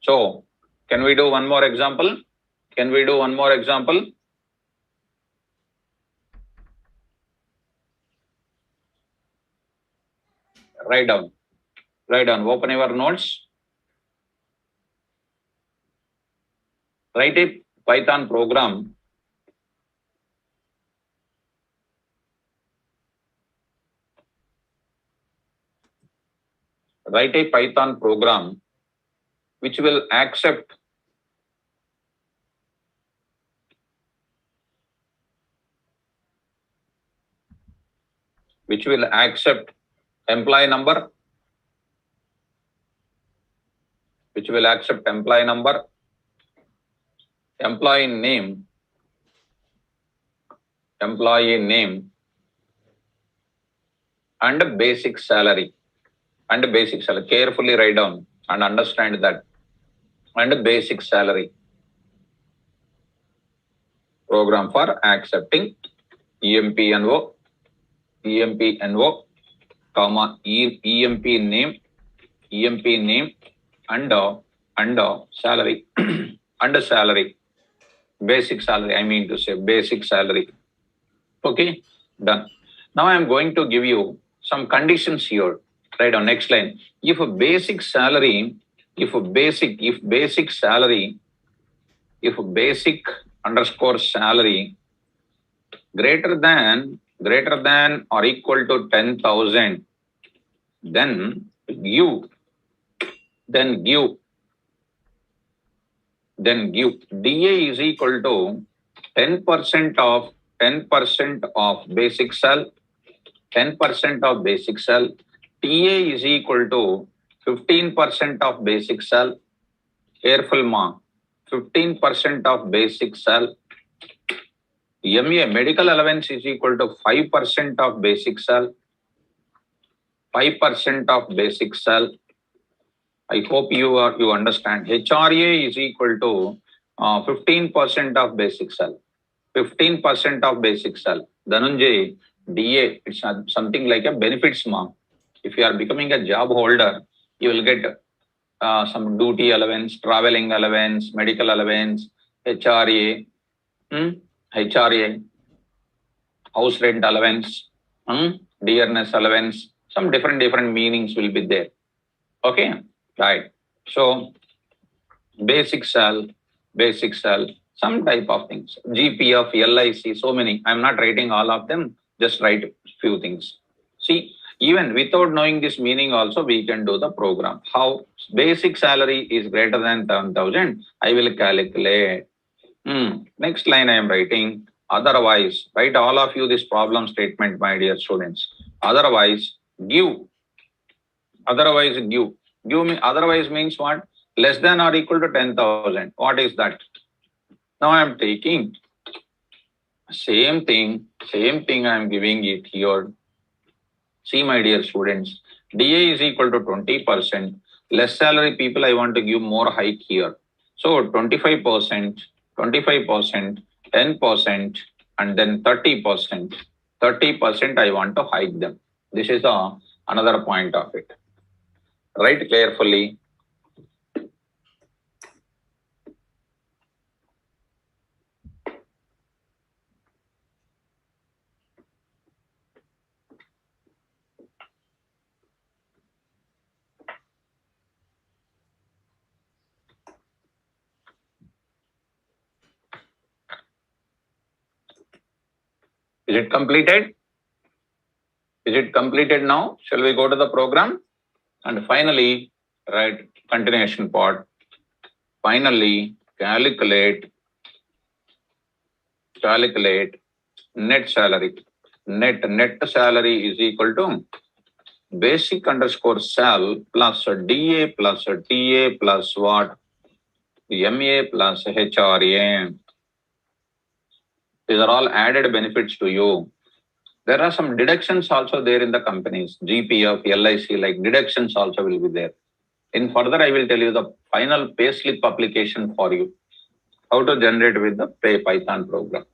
So can we do one more example? Can we do one more example? Write down. Write down. Open your notes. Write a Python program. Write a Python program which will accept employee number, employee name, and basic salary. Carefully write down and understand that. And basic salary. Program for accepting EMPNO, comma EMP name, and salary, and salary. Basic salary. I mean to say basic salary. Okay, done. Now I am going to give you some conditions here. Right on next line. If basic underscore salary greater than or equal to 10,000, then give DA is equal to 10% of basic sal, 10% of basic sal. TA is equal to 15% of basic sal. Careful ma, 15% of basic sal. MA medical allowance is equal to 5% of basic sal. 5% of basic sal. I hope you understand. HRA is equal to 15% of basic sal. 15% of basic salary. Dhananjay, DA, it's something like a benefits, ma. If you are becoming a job holder, you will get some duty allowance, traveling allowance, medical allowance, HRA, HRA, house rent allowance, dearness allowance, some different meanings will be there. Okay, right. So basic sal, some type of things. GPF, LIC, so many. I'm not writing all of them, just write few things. See, even without knowing this meaning also, we can do the program. How? Basic salary is greater than 7,000, I will calculate. Next line I am writing. Otherwise, write all of you this problem statement, my dear students. Otherwise, give. Otherwise, give. Give me, otherwise means what? Less than or equal to 10,000. What is that? Now I am taking same thing I am giving it here. See, my dear students, DA is equal to 20%. Less salary people, I want to give more hike here. So 25%, 10%, and then 30%. 30% I want to hike them. This is another point of it. Write carefully. Is it completed? Is it completed now? Shall we go to the program? And finally, right, continuation part. Finally, calculate net salary. Net salary is equal to basic underscore sal plus DA plus TA plus what? MA plus HRA. These are all added benefits to you. There are some deductions also there in the companies. GPF, LIC, like deductions also will be there. In further, I will tell you the final payslip application for you. How to generate with the Python program.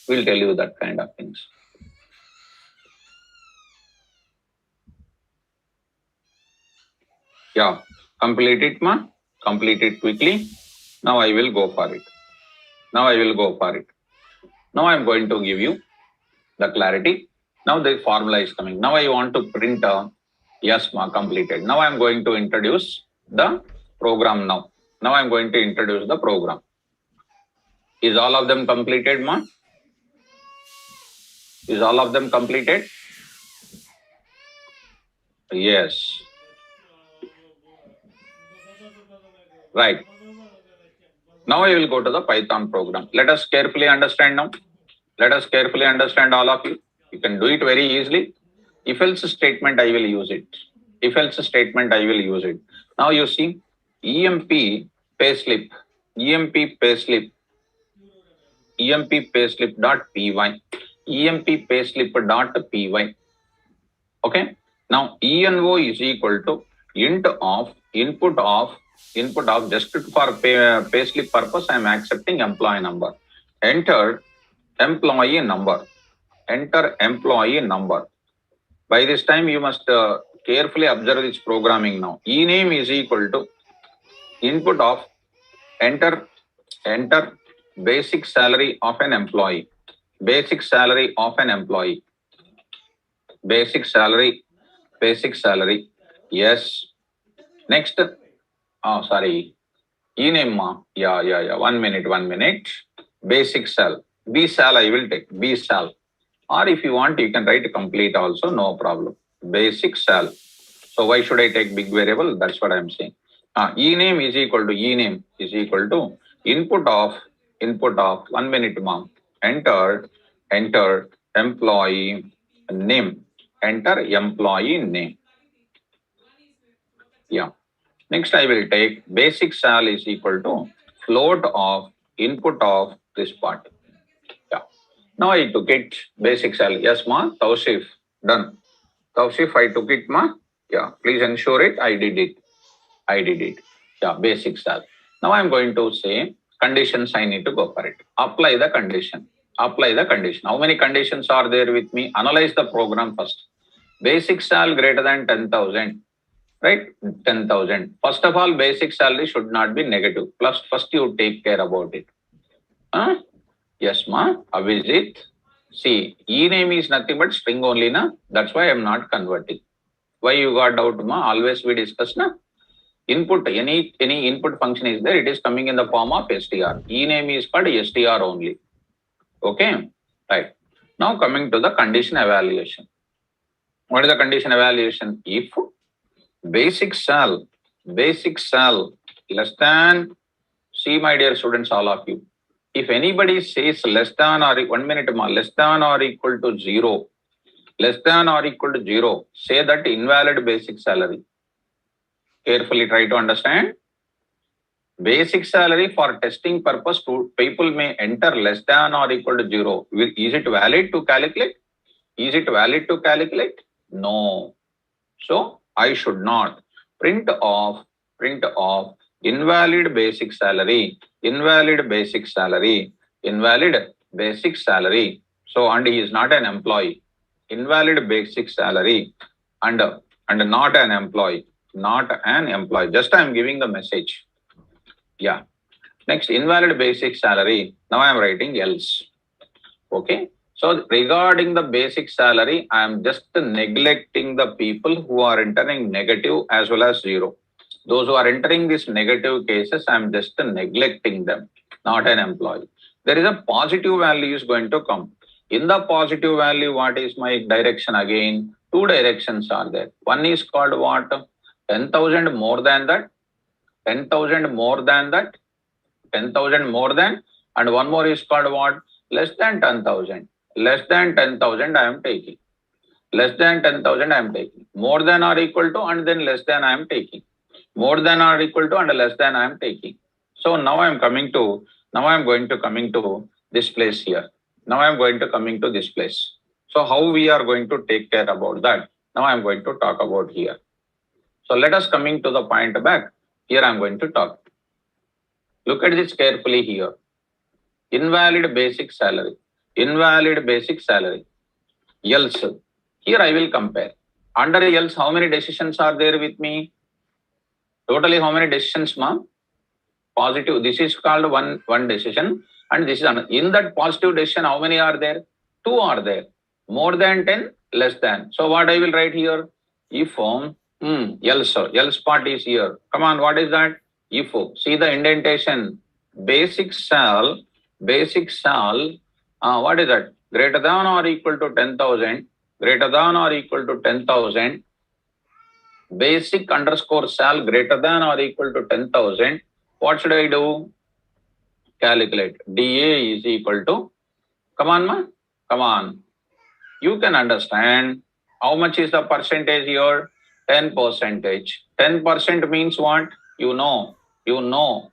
We'll tell you that kind of things. Yeah, complete it, ma. Complete it quickly. Now I will go for it. Now I'm going to give you the clarity. Now the formula is coming. Now I want to print yes, ma, completed. Now I'm going to introduce the program now. Now I'm going to introduce the program. Is all of them completed, ma? Is all of them completed? Yes. Right. Now I will go to the Python program. Let us carefully understand now. Let us carefully understand all of you. You can do it very easily. If else statement, I will use it. If else statement, I will use it. Now you see, EMP payslip dot py, EMP payslip dot py. Okay. Now ENO is equal to int of input of just for payslip purpose, I am accepting employee number. Enter employee number. By this time, you must carefully observe this programming now. Ename is equal to input of enter basic salary of an employee. Basic salary. Yes. Next. Oh, sorry. Ename, ma. Yeah. 1 minute. Basic sal. B sal I will take. B sal. Or if you want, you can write complete also, no problem. Basic sal. So why should I take big variable? That's what I'm saying. Ename is equal to input of 1 minute, mom. Enter employee name. Enter employee name. Yeah. Next, I will take basic sal is equal to float of input of this part. Yeah. Now I took it basic sal. Yes, ma. Tausif. Done. Tausif, I took it, ma. Yeah. Please ensure it. I did it. Yeah. Basic sal. Now I'm going to say conditions I need to go for it. Apply the condition. Apply the condition. How many conditions are there with me? Analyze the program first. Basic sal greater than 10,000, right? 10,000. First of all, basic salary should not be negative. Plus, first you take care about it. Huh? Yes, ma. Abhijit. See, e-name is nothing but string only, na? That's why I am not converting. Why you got doubt, ma? Always we discuss, na? Input, any input function is there, it is coming in the form of str. E-name is called str only. Okay, right. Now coming to the condition evaluation. What is the condition evaluation? If basic sal less than, see my dear students, all of you, if anybody says less than or 1 minute more, less than or equal to 0, less than or equal to 0, say that invalid basic salary. Carefully try to understand. Basic salary for testing purpose, people may enter less than or equal to 0. Is it valid to calculate? Is it valid to calculate? No. So I should not print off invalid basic salary, invalid basic salary, invalid basic salary. So, and he is not an employee. Invalid basic salary and not an employee. Not an employee. Just I am giving the message. Yeah. Next, invalid basic salary. Now I am writing else. Okay. So regarding the basic salary, I am just neglecting the people who are entering negative as well as 0. Those who are entering these negative cases, I am just neglecting them, not an employee. There is a positive value is going to come. In the positive value, what is my direction again? Two directions are there. One is called what? 10,000 more than that. 10,000 more than that. 10,000 more than. And one more is called what? Less than 10,000. Less than 10,000 I am taking. Less than 10,000 I am taking. More than or equal to and then less than I am taking. More than or equal to and less than I am taking. So now I am going to coming to this place here. Now I am going to coming to this place. So how we are going to take care about that? Now I am going to talk about here. So let us coming to the point back. Here I am going to talk. Look at this carefully here. Invalid basic salary. Invalid basic salary. Else. Here I will compare. Under else, how many decisions are there with me? Totally how many decisions, ma'am? Positive. This is called one decision. And this is another. In that positive decision, how many are there? 2 are there. More than 10, less than. So what I will write here? If else part is here. Come on, what is that? If see the indentation. Basic sal, what is that? Greater than or equal to 10,000. Greater than or equal to 10,000. Basic underscore sal greater than or equal to 10,000. What should I do? Calculate. DA is equal to, come on, ma? Come on. You can understand how much is the percentage here? 10%. 10% means what? You know,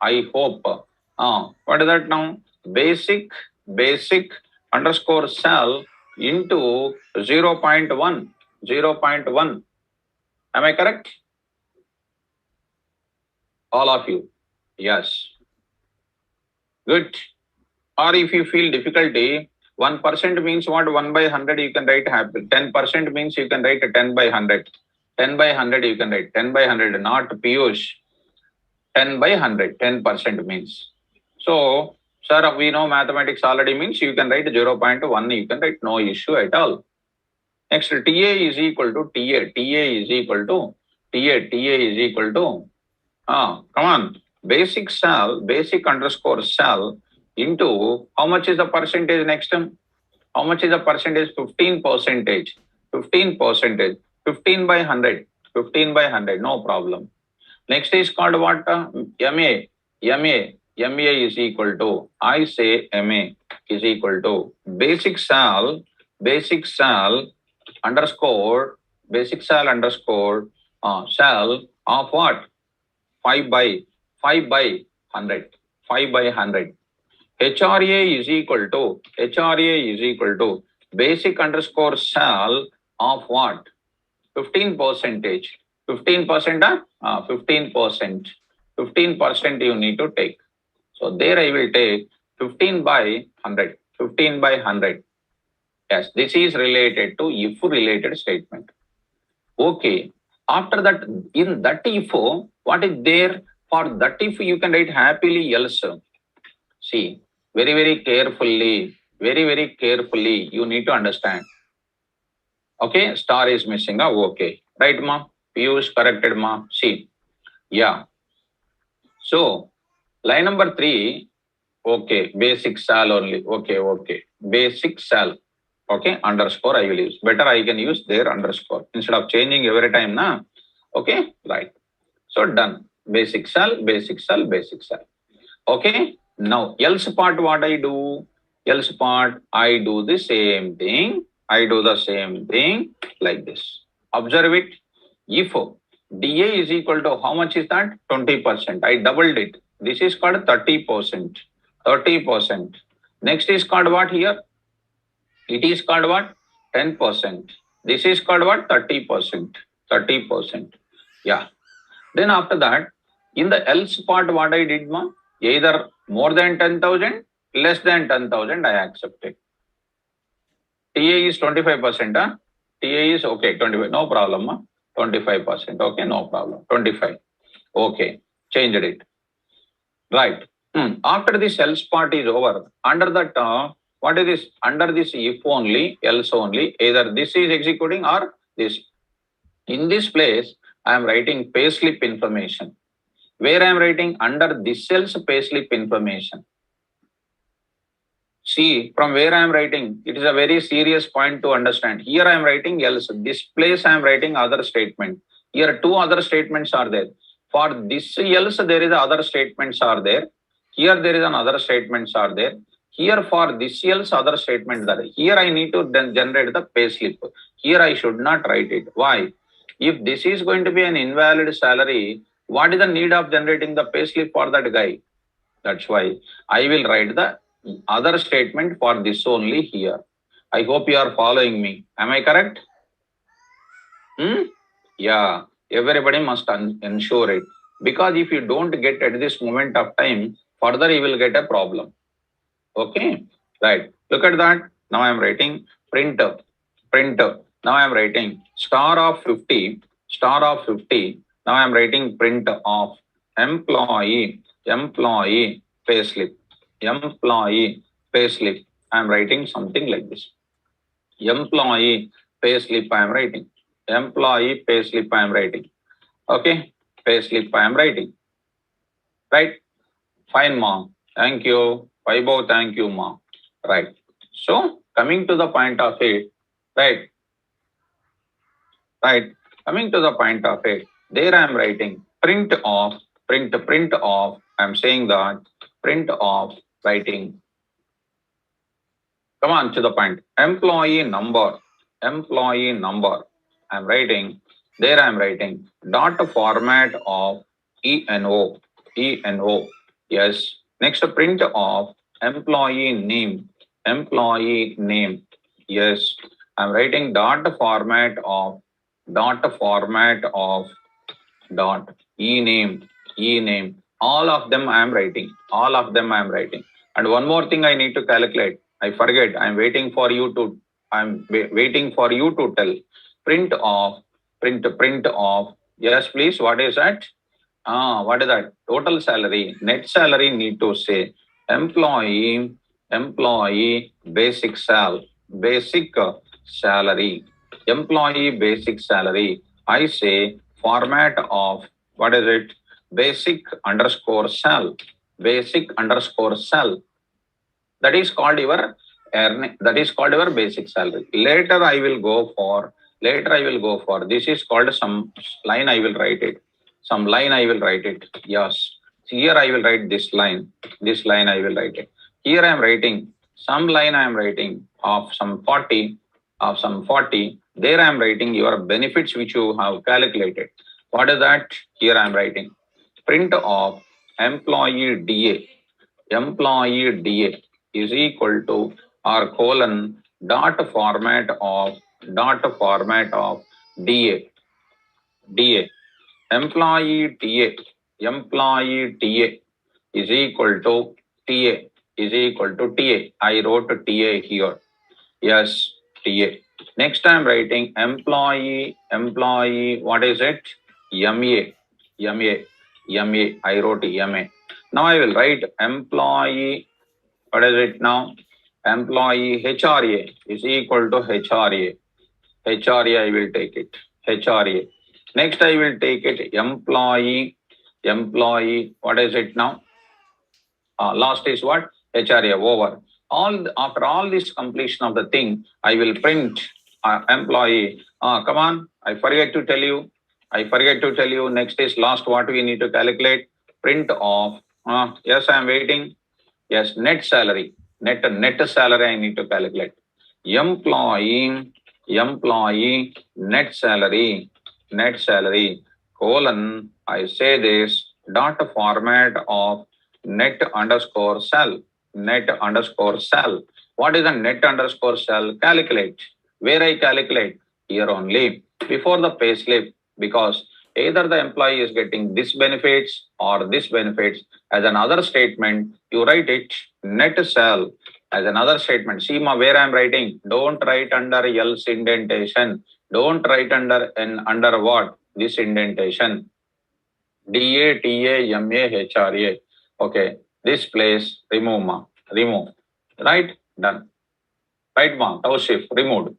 I hope. What is that now? Basic underscore sal into 0.1. 0.1. Am I correct? All of you. Yes. Good. Or if you feel difficulty, 1% means what? 1 by 100 you can write happy. 10% means you can write 10 by 100. 10 by 100 you can write 10 by 100, not Piyush. 10 by 100, 10% means. So, sir, we know mathematics already means you can write 0.1, you can write no issue at all. Next, TA is equal to come on, basic underscore sal into, how much is the percentage next time? How much is the percentage? 15%. 15%. 15 by 100. 15 by 100, no problem. Next is called what? MA is equal to, I say MA is equal to basic sal underscore sal of what? 5 by 100. 5 by 100. HRA is equal to basic underscore sal of what? 15%. 15%, 15% you need to take. So there I will take 15 by 100. 15 by 100. Yes, this is related to if related statement. Okay. After that, in that if, what is there? For that if you can write happily else. See, very very carefully, you need to understand. Okay, star is missing. Okay. Right, ma? Piyush corrected, ma. See, yeah. So, line number 3, okay, basic sal only. Okay. Basic sal. Okay, underscore I will use. Better I can use their underscore instead of changing every time, na? Okay, right. So done. Basic sal, basic sal, basic sal. Okay, now else part what I do? Else part I do the same thing. I do the same thing like this. Observe it. If DA is equal to how much is that? 20%. I doubled it. This is called 30%. 30%. Next is called what here? It is called what? 10%. This is called what? 30%. 30%. Yeah. Then after that, in the else part, what I did, ma? Either more than 10,000, less than 10,000, I accepted. TA is 25%. TA is okay, 25. No problem, ma. 25%. Okay, no problem. 25. Okay, changed it. Right. After this else part is over, under that, what is this? Under this if only, else only, either this is executing or this. In this place, I am writing payslip information. Where I am writing under this else payslip information. See, from where I am writing, it is a very serious point to understand. Here I am writing else. This place I am writing other statement. Here two other statements are there. For this else, there is other statements are there. Here there is another statements are there. Here for this else, other statements are there. Here I need to then generate the payslip. Here I should not write it. Why? If this is going to be an invalid salary, what is the need of generating the payslip for that guy? That's why I will write the other statement for this only here. I hope you are following me. Am I correct? Yeah, everybody must ensure it. Because if you don't get at this moment of time, further you will get a problem. Okay, right. Look at that. Now I am writing printer. Now I am writing star of 50. Now I am writing print of employee payslip. I am writing something like this. Employee payslip I am writing. Employee payslip I am writing. Okay, payslip I am writing. Right? Fine, mom. Thank you. Vaibhav, thank you, mom. Right. So, coming to the point of it, right? Coming to the point of it, there I am writing print of, I am saying that print of writing. Come on to the point. Employee number. I am writing, there I am writing dot format of ENO. Yes. Next, print of employee name. Yes. I am writing dot format of dot e-name. All of them I am writing. And one more thing I need to calculate. I forget. I'm waiting for you to tell. Print of. Yes, please. What is that? What is that? Total salary. Net salary need to say employee basic salary. Employee basic salary. I say format of, what is it? Basic underscore sal. That is called your basic salary. Later I will go for this is called some line I will write it. Yes. Here I will write this line. I will write it. Here I am writing some line I am writing of some 40. There I am writing your benefits which you have calculated. What is that? Here I am writing print of employee DA is equal to or colon dot format of DA. Employee TA is equal to TA is equal to TA. I wrote TA here. Yes, TA. Next I'm writing employee, what is it? MA. I wrote MA. Now I will write employee, what is it now? Employee HRA is equal to HRA. HRA I will take it. HRA. Next I will take it employee, what is it now? Last is what? HRA over. After all this completion of the thing, I will print employee. Come on, I forget to tell you. Next is last what we need to calculate. Print of. Yes, I am waiting. Yes, net salary. Net salary I need to calculate. Employee, net salary, colon, I say this, dot format of net underscore cell. What is a net underscore cell? Calculate. Where I calculate? Here only. Before the payslip, because either the employee is getting this benefits or this benefits. As another statement, you write it net cell as another statement. See where I am writing. Don't write under else indentation. Don't write under what? This indentation. DA, TA, MA, HRA. Okay. This place, remove. Right? Done. Right, ma? Taushif, removed.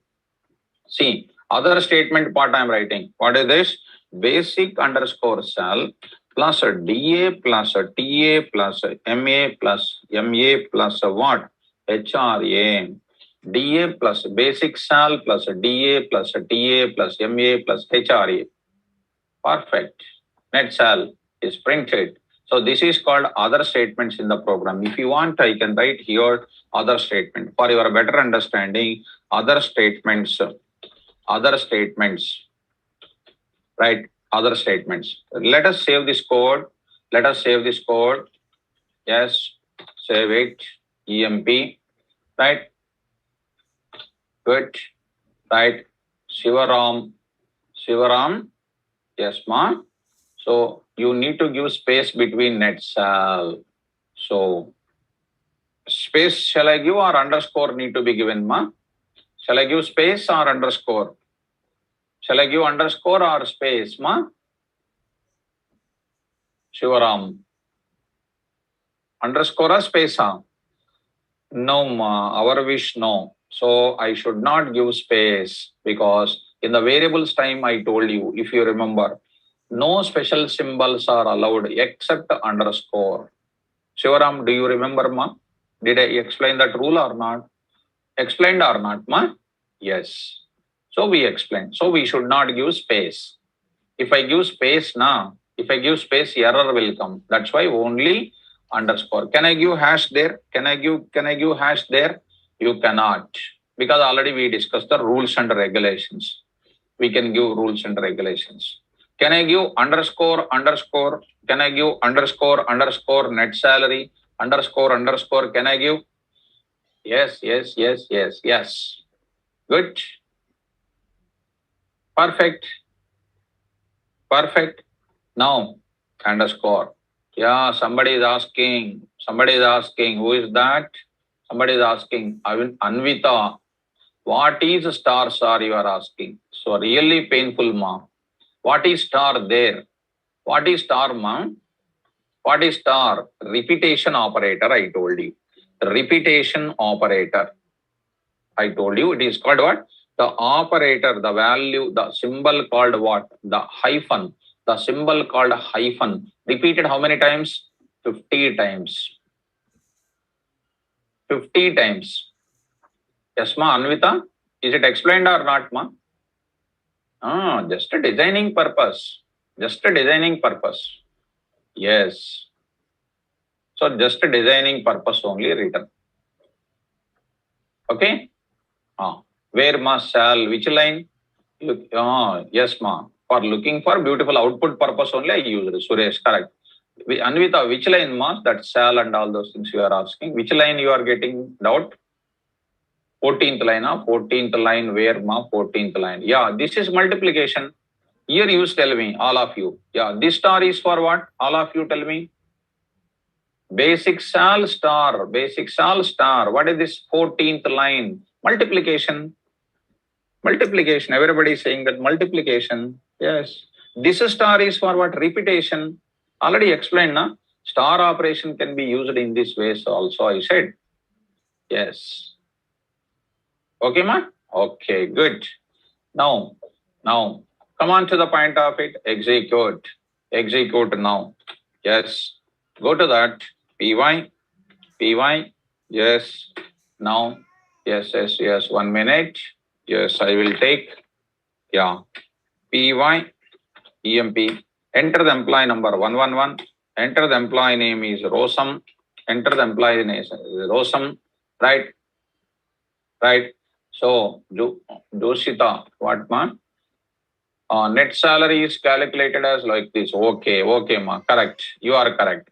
See, other statement part I am writing. What is this? Basic underscore cell plus DA plus TA plus MA plus MA plus what? HRA. DA plus basic cell plus DA plus TA plus MA plus HRA. Perfect. Net cell is printed. So this is called other statements in the program. If you want, I can write here other statement. For your better understanding, other statements. Right? Other statements. Let us save this code. Yes, save it. EMP. Right? Good. Right? Shivaram. Yes, ma. So you need to give space between net cell. So space shall I give or underscore need to be given, ma? Shall I give space or underscore? Shall I give underscore or space, ma? Shivaram. Underscore or space, huh? No, ma. Our wish, no. So I should not give space because in the variables time I told you, if you remember, no special symbols are allowed except underscore. Shivaram, do you remember, ma? Did I explain that rule or not? Explained or not, ma? Yes. So we explained. So we should not give space. If I give space now, error will come. That's why only underscore. Can I give hash there? Can I give hash there? You cannot. Because already we discussed the rules and regulations. We can give rules and regulations. Can I give underscore? Can I give underscore net salary? Underscore. Can I give? Yes. Good. Perfect. Now, underscore. Yeah, somebody is asking. Who is that? Somebody is asking. Anvita. What is star, sir? You are asking. So really painful, ma. What is star there? What is star, ma? What is star? Repetition operator, I told you. Repetition operator. I told you it is called what? The operator, the value, the symbol called what? The hyphen. The symbol called hyphen. Repeated how many times? 50 times. 50 times. Yes, ma, Anvita? Is it explained or not, ma? Just a designing purpose. Yes. So just a designing purpose only written. Okay? Where ma shall? Which line? Yes, ma. For looking for beautiful output purpose only I used. Suresh, correct. Anvita, which line, ma? That shall and all those things you are asking. Which line you are getting doubt? 14th line, 14th line, where, ma? 14th line. Yeah, this is multiplication. Here you tell me, all of you. Yeah, this star is for what? All of you tell me. Basic shall star. What is this 14th line? Multiplication. Everybody is saying that multiplication. Yes. This star is for what? Repetition. Already explained, na? Star operation can be used in this way also, I said. Yes. Okay, ma? Okay, good. Now, come on to the point of it. Execute now. Yes. Go to that. Py. Yes. Now. Yes. 1 minute. Yes, I will take. Yeah. Py. EMP. Enter the employee number 111. Enter the employee name is Rosam. Enter the employee name is Rosam. Right. So, Joshita, what ma? Net salary is calculated as like this. Okay, ma. Correct. You are correct.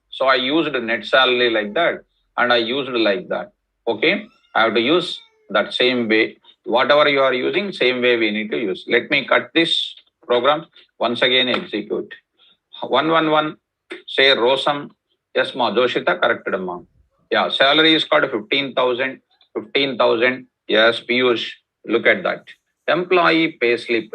So I used net salary like that and I used like that. Okay. I have to use that same way. Whatever you are using, same way we need to use. Let me cut this program. Once again, execute. 111, say Rosam. Yes, ma. Joshita, corrected, ma. Yeah, salary is called 15,000. Yes, Piyush, look at that. Employee payslip,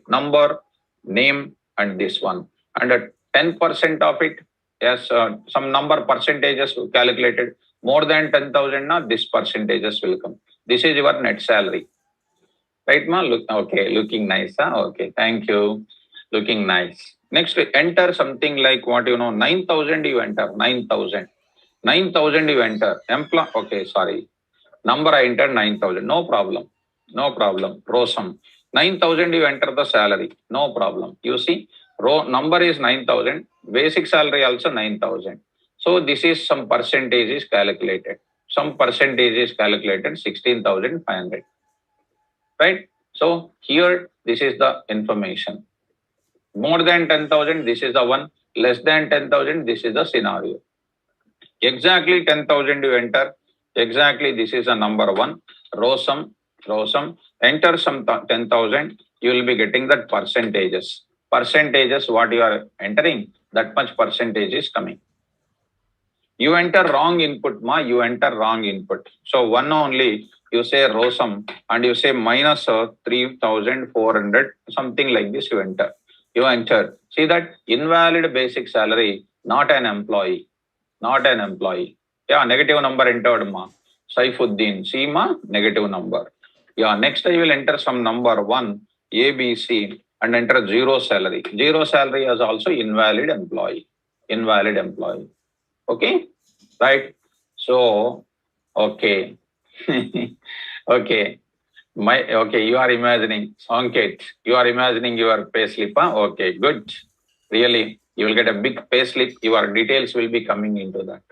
number, name, and this one. And 10% of it, yes, some number percentages calculated. More than 10,000, now this percentages will come. This is your net salary. Right, ma? Look, okay, looking nice. Huh? Okay, thank you. Looking nice. Next, enter something like what 9,000 you enter. 9,000 you enter. Okay, sorry. Number I entered 9,000. No problem. Rosam. 9,000 you enter the salary. No problem. You see, number is 9,000. Basic salary also 9,000. So this is some percentage is calculated. 16,500. Right? So here, this is the information. More than 10,000, this is the one. Less than 10,000, this is the scenario. Exactly 10,000 you enter. Exactly, this is a number one. Rosam. Enter some 10,000. You will be getting that percentages. What you are entering, that much percentage is coming. You enter wrong input, ma. So one only, you say Rosam and you say minus 3,400, something like this you enter. See that invalid basic salary, not an employee. Yeah, negative number entered, ma. Saifuddin, see ma, negative number. Yeah, next I will enter some number 1, ABC, and enter zero salary. Zero salary is also invalid employee. Okay, right? So, okay. Okay. You are imagining, Sanket, you are imagining your payslip, huh? Okay, good. Really, you will get a big payslip. Your details will be coming into that.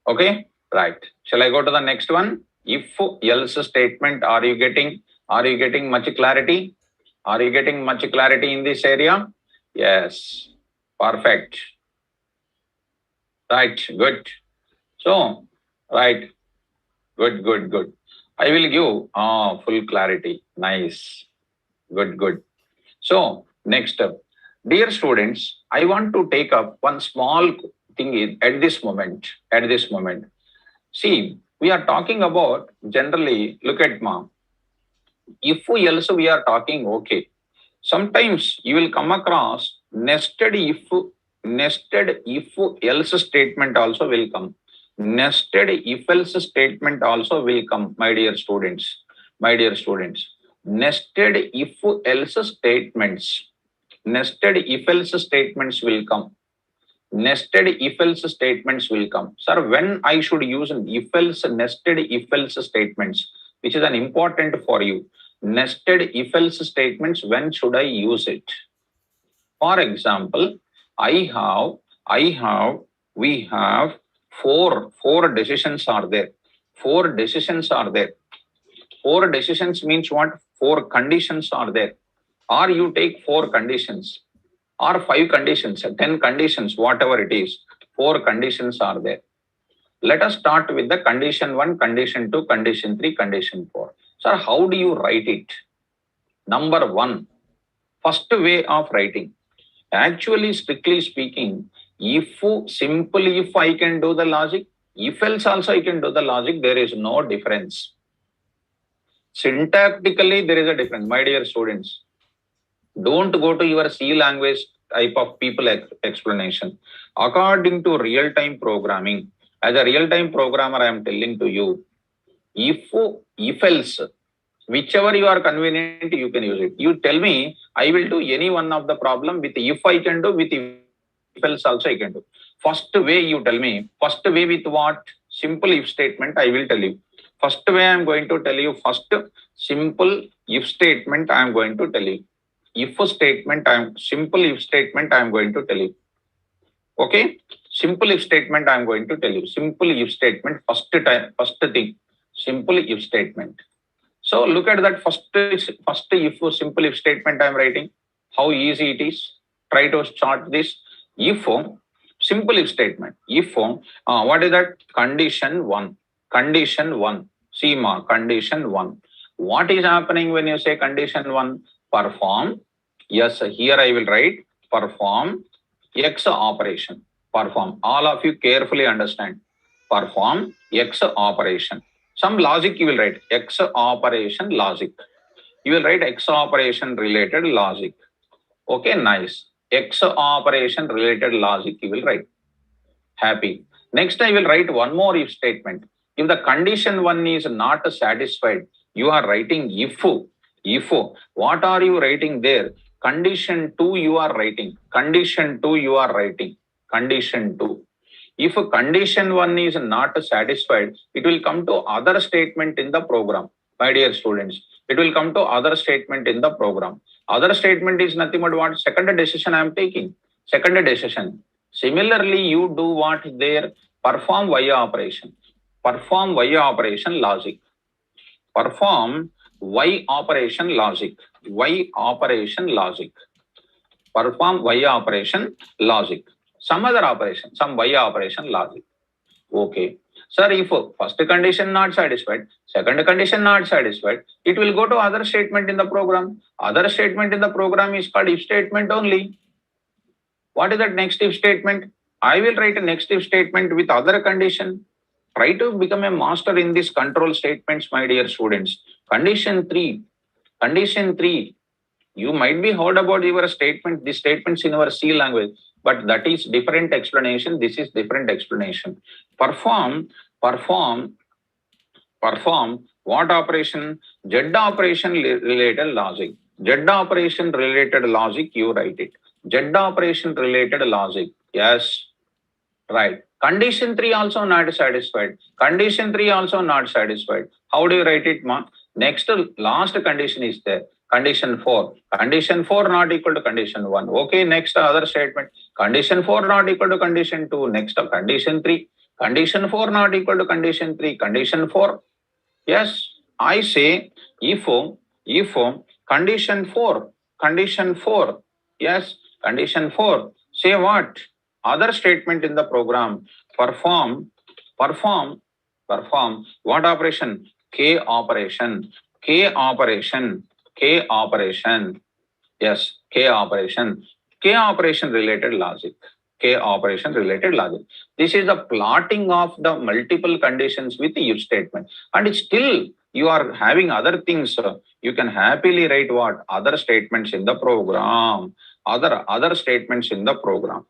Okay, right. Shall I go to the next one? If else statement, are you getting much clarity? Are you getting much clarity in this area? Yes, perfect. Right, good. So, right, good. I will give full clarity. Nice, good. So, next up, dear students, I want to take up one small thing at this moment. See, we are talking about generally, look at ma. If we also we are talking, okay. Sometimes you will come across nested if else statement also will come. Nested if else statement also will come, my dear students. Nested if else statements will come. Sir, when I should use nested if else statements, which is an important for you. Nested if else statements, when should I use it? For example, we have four decisions are there. Four decisions means what? 4 conditions are there. Or you take 4 conditions or 5 conditions, 10 conditions, whatever it is. 4 conditions are there. Let us start with the condition 1, condition 2, condition 3, condition 4. Sir, how do you write it? Number 1, first way of writing. Actually, strictly speaking, If simple if I can do the logic, if else also I can do the logic, there is no difference. Syntactically, there is a difference. My dear students, don't go to your C language type of people explanation. According to real-time programming, as a real-time programmer, I am telling to you, if else, whichever you are convenient, you can use it. You tell me, I will do any one of the problem with if I can do, with if else also I can do. First way you tell me, first way with what? Simple if statement, I will tell you. First way I am going to tell you, first simple if statement I am going to tell you. If statement, simple if statement I am going to tell you. Okay? Simple if statement I am going to tell you. Simple if statement, first thing, simple if statement. So look at that first if simple if statement I am writing. How easy it is. Try to start this. If simple if statement. If what is that? Condition 1. Condition 1. See ma, condition 1. What is happening when you say condition 1? Perform. Yes, here I will write perform X operation. Perform. All of you carefully understand. Perform X operation. Some logic you will write X operation logic. You will write X operation related logic. Okay, nice. X operation related logic you will write. Happy. Next, I will write one more if statement. If the condition 1 is not satisfied, you are writing if. If. What are you writing there? Condition 2 you are writing. Condition 2 you are writing. Condition 2. If condition 1 is not satisfied, it will come to other statement in the program. My dear students, it will come to other statement in the program. Other statement is nothing but what? Second decision I am taking. Second decision. Similarly, you do what there? Perform Y operation. Perform Y operation logic. Perform Y operation logic. Y operation logic. Perform Y operation logic. Some other operation, some Y operation logic. Okay. Sir, if first condition not satisfied, second condition not satisfied, it will go to other statement in the program. Other statement in the program is called if statement only. What is that next if statement? I will write a next if statement with other condition. Try to become a master in these control statements, my dear students. Condition 3. Condition 3. You might be heard about your statement, the statements in your C language, but that is different explanation. This is different explanation. Perform what operation? Z operation related logic. Z operation related logic, you write it. Z operation related logic. Yes, right. Condition 3 also not satisfied. Condition 3 also not satisfied. How do you write it, ma? Next, last condition is there. Condition 4. Condition 4 not equal to condition 1. Okay, next other statement. Condition 4 not equal to condition 2. Next, condition 3. Condition 4 not equal to condition 3. Condition 4. Yes, I say if condition 4. Condition 4. Yes, condition 4. Say what? Other statement in the program. Perform what operation? K operation. K operation. K operation. Yes, K operation. K operation related logic. K operation related logic. This is the plotting of the multiple conditions with the if statement. And still you are having other things. You can happily write what? Other statements in the program. Other statements in the program.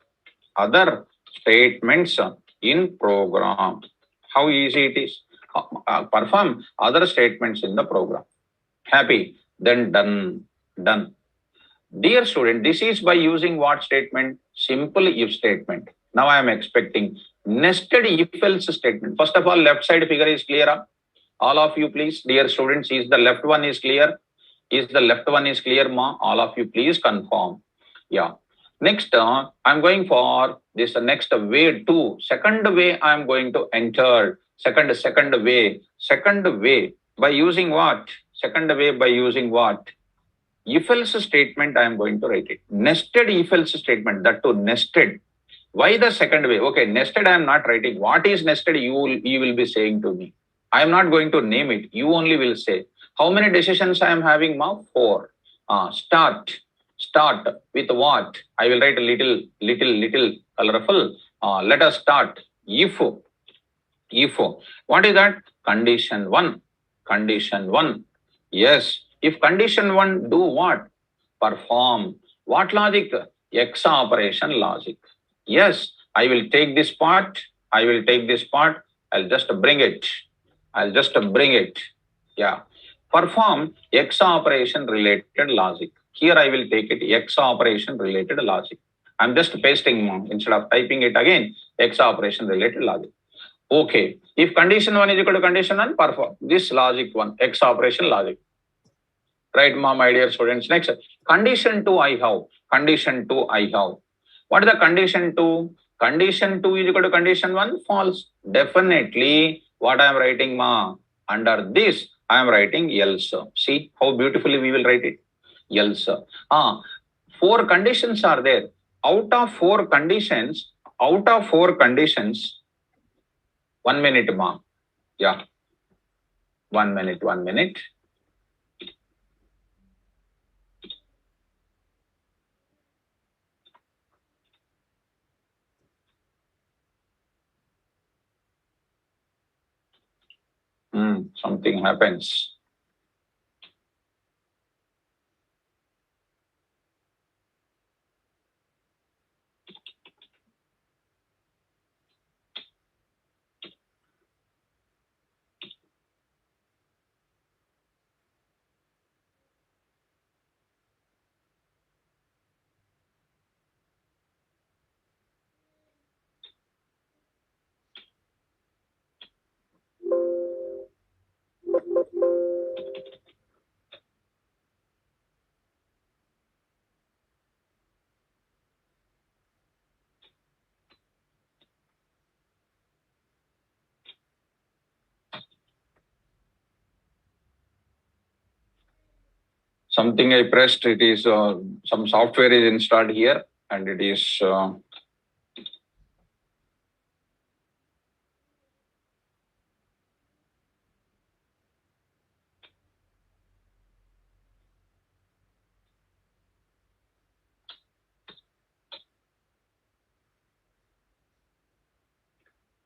Other statements in program. How easy it is. Perform other statements in the program. Happy. Then done. Dear student, this is by using what statement? Simple if statement. Now I am expecting nested if else statement. First of all, left side figure is clear. All of you please, dear students, is the left one is clear? Is the left one is clear, ma? All of you please confirm. Yeah. Next, I'm going for this next way 2. Second way I'm going to enter. Second way by using what? Second way by using what? If else statement I am going to write it. Nested if else statement, that too nested. Why the second way? Okay, nested I am not writing. What is nested? You will be saying to me. I am not going to name it. You only will say. How many decisions I am having, ma? 4. Start with what? I will write a little Colorful. Let us start. If what is that? Condition 1. Condition 1. Yes. If condition 1 do what? Perform. What logic? X operation logic. Yes. I will take this part. I will take this part. I'll just bring it. I'll just bring it. Yeah. Perform X operation related logic. Here I will take it X operation related logic. I'm just pasting instead of typing it again. X operation related logic. Okay. If condition 1 is equal to condition 1, perform this logic 1, X operation logic. Right, my dear students. Next, condition 2 I have. Condition 2 I have. What is the condition 2? Condition 2 is equal to condition 1, false. Definitely, what I am writing, ma? Under this, I am writing else. See how beautifully we will write it. Else. 4 conditions are there. Out of 4 conditions, 1 minute, ma. Yeah. 1 minute, 1 minute. Something happens. Something I pressed, it is some software is installed here and it is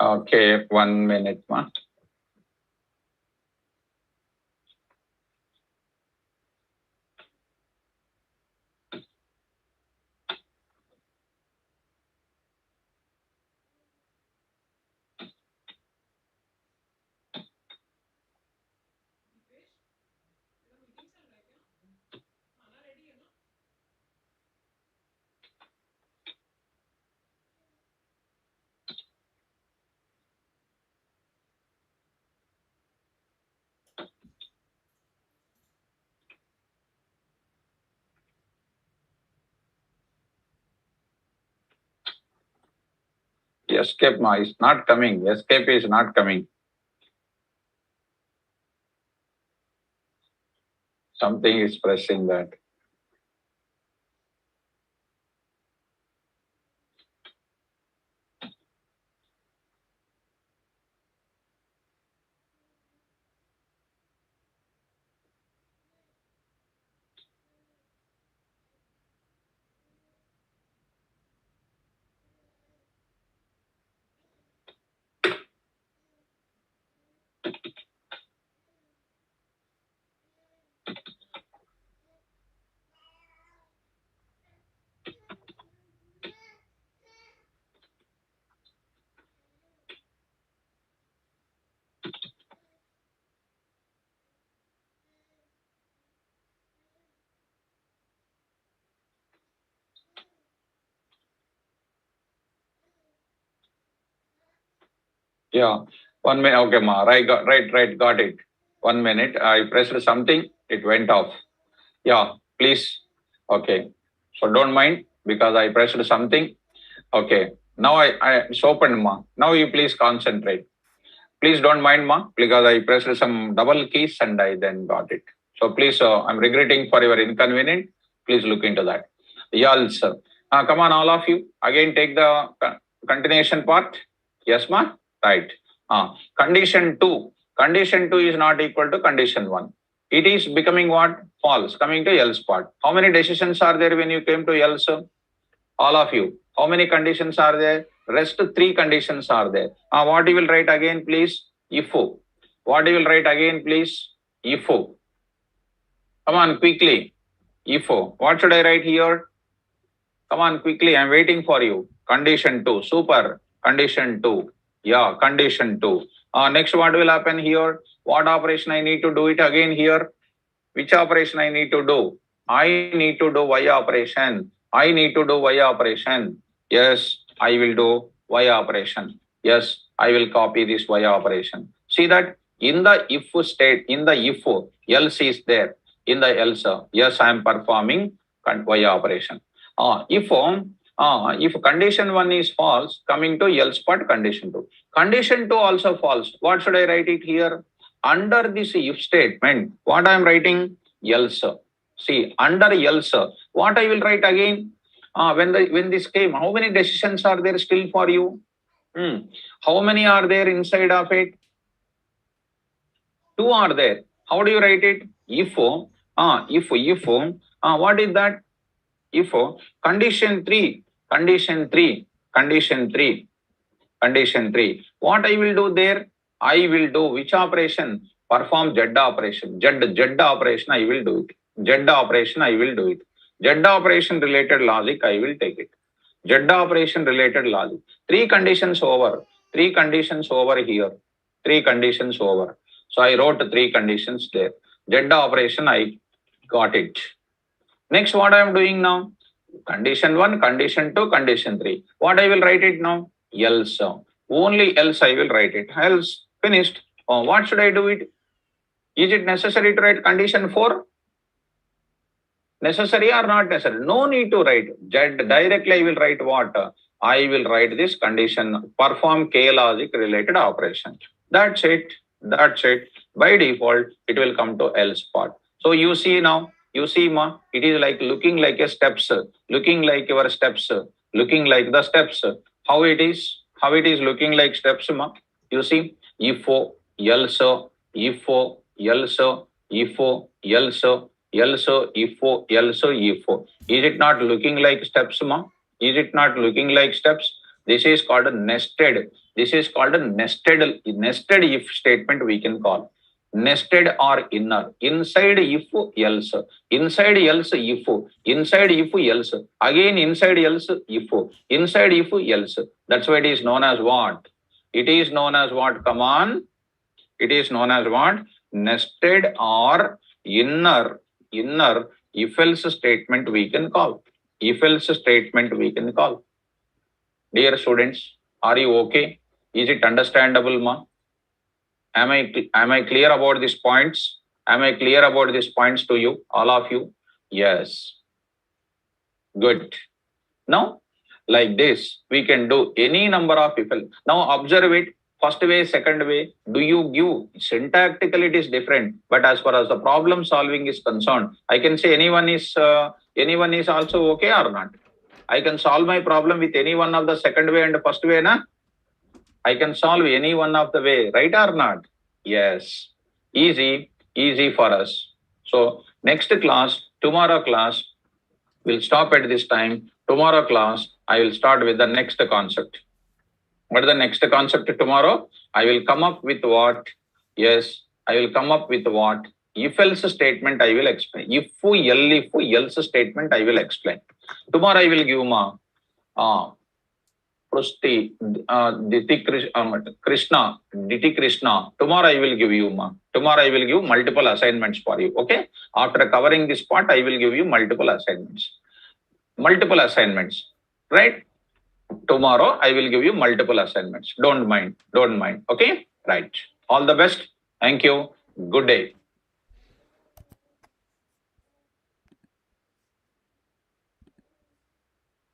okay, 1 minute, ma. Escape, ma, is not coming. Escape is not coming. Something is pressing that. Yeah, 1 minute. Okay, ma. Right, got it. 1 minute. I pressed something. It went off. Yeah, please. Okay. So don't mind because I pressed something. Okay. Now it's open, ma. Now you please concentrate. Please don't mind, ma, because I pressed some double keys and I then got it. So please, I'm regretting for your inconvenience. Please look into that. Yes, sir. Come on, all of you. Again, take the continuation part. Yes, ma. Right. Condition 2. Condition 2 is not equal to condition 1. It is becoming what? False. Coming to else part. How many decisions are there when you came to else? All of you. How many conditions are there? Rest 3 conditions are there. What you will write again, please? If. What you will write again, please? If. Come on, quickly. If. What should I write here? Come on, quickly. I'm waiting for you. Condition 2. Super. Condition 2. Yeah, condition 2. Next, what will happen here? What operation I need to do it again here? Which operation I need to do? I need to do Y operation. I need to do Y operation. Yes, I will do Y operation. Yes, I will copy this Y operation. See that in the if state, in the if, else is there. In the else, yes, I am performing Y operation. If condition 1 is false, coming to else part condition 2. Condition 2 also false. What should I write it here? Under this if statement, what I am writing? Else. See, under else, what I will write again? When this came, how many decisions are there still for you? How many are there inside of it? 2 are there. How do you write it? If, what is that? If condition 3, condition 3, condition 3, condition 3. What I will do there? I will do which operation? Perform Z operation. Z operation I will do it. Z operation I will do it. Z operation related logic I will take it. Z operation related logic. 3 conditions over. 3 conditions over here. 3 conditions over. So I wrote 3 conditions there. Z operation I got it. Next, what I am doing now? Condition 1, condition 2, condition 3. What I will write it now? Else. Only else I will write it. Else. Finished. What should I do it? Is it necessary to write condition 4? Necessary or not necessary? No need to write. Directly I will write what? I will write this condition. Perform K logic related operation. That's it. That's it. By default, it will come to else part. So you see now, you see ma, it is like looking like a steps, looking like your steps, looking like the steps. How it is looking like steps ma. You see, if, else, if, else, if, else, else, if, else, if. Is it not looking like steps ma? Is it not looking like steps? This is called a nested. This is called a nested if statement we can call. Nested or inner. Inside if, else. Inside else, if. Inside if, else. Again inside else, if. Inside if, else. That's why it is known as what? It is known as what? Come on. It is known as what? Nested or inner if else statement we can call. If else statement we can call. Dear students, are you okay? Is it understandable, ma? Am I clear about these points? Am I clear about these points to you, all of you? Yes. Good. Now, like this, we can do any number of people. Now observe it. First way, second way. Do you give syntactically it is different, but as far as the problem solving is concerned, I can say anyone is also okay or not. I can solve my problem with any one of the second way and the first way, na? I can solve any one of the way, right or not? Yes. Easy for us. So next class, tomorrow class, we'll stop at this time. Tomorrow class, I will start with the next concept. What is the next concept tomorrow? I will come up with what? Yes, I will come up with what? If else statement I will explain. If else statement I will explain. Tomorrow I will give ma Diti Krishna. Tomorrow I will give you ma. Tomorrow I will give multiple assignments for you. Okay. After covering this part, I will give you multiple assignments. Multiple assignments. Right? Tomorrow I will give you multiple assignments. Don't mind. Okay? Right. All the best. Thank you. Good day.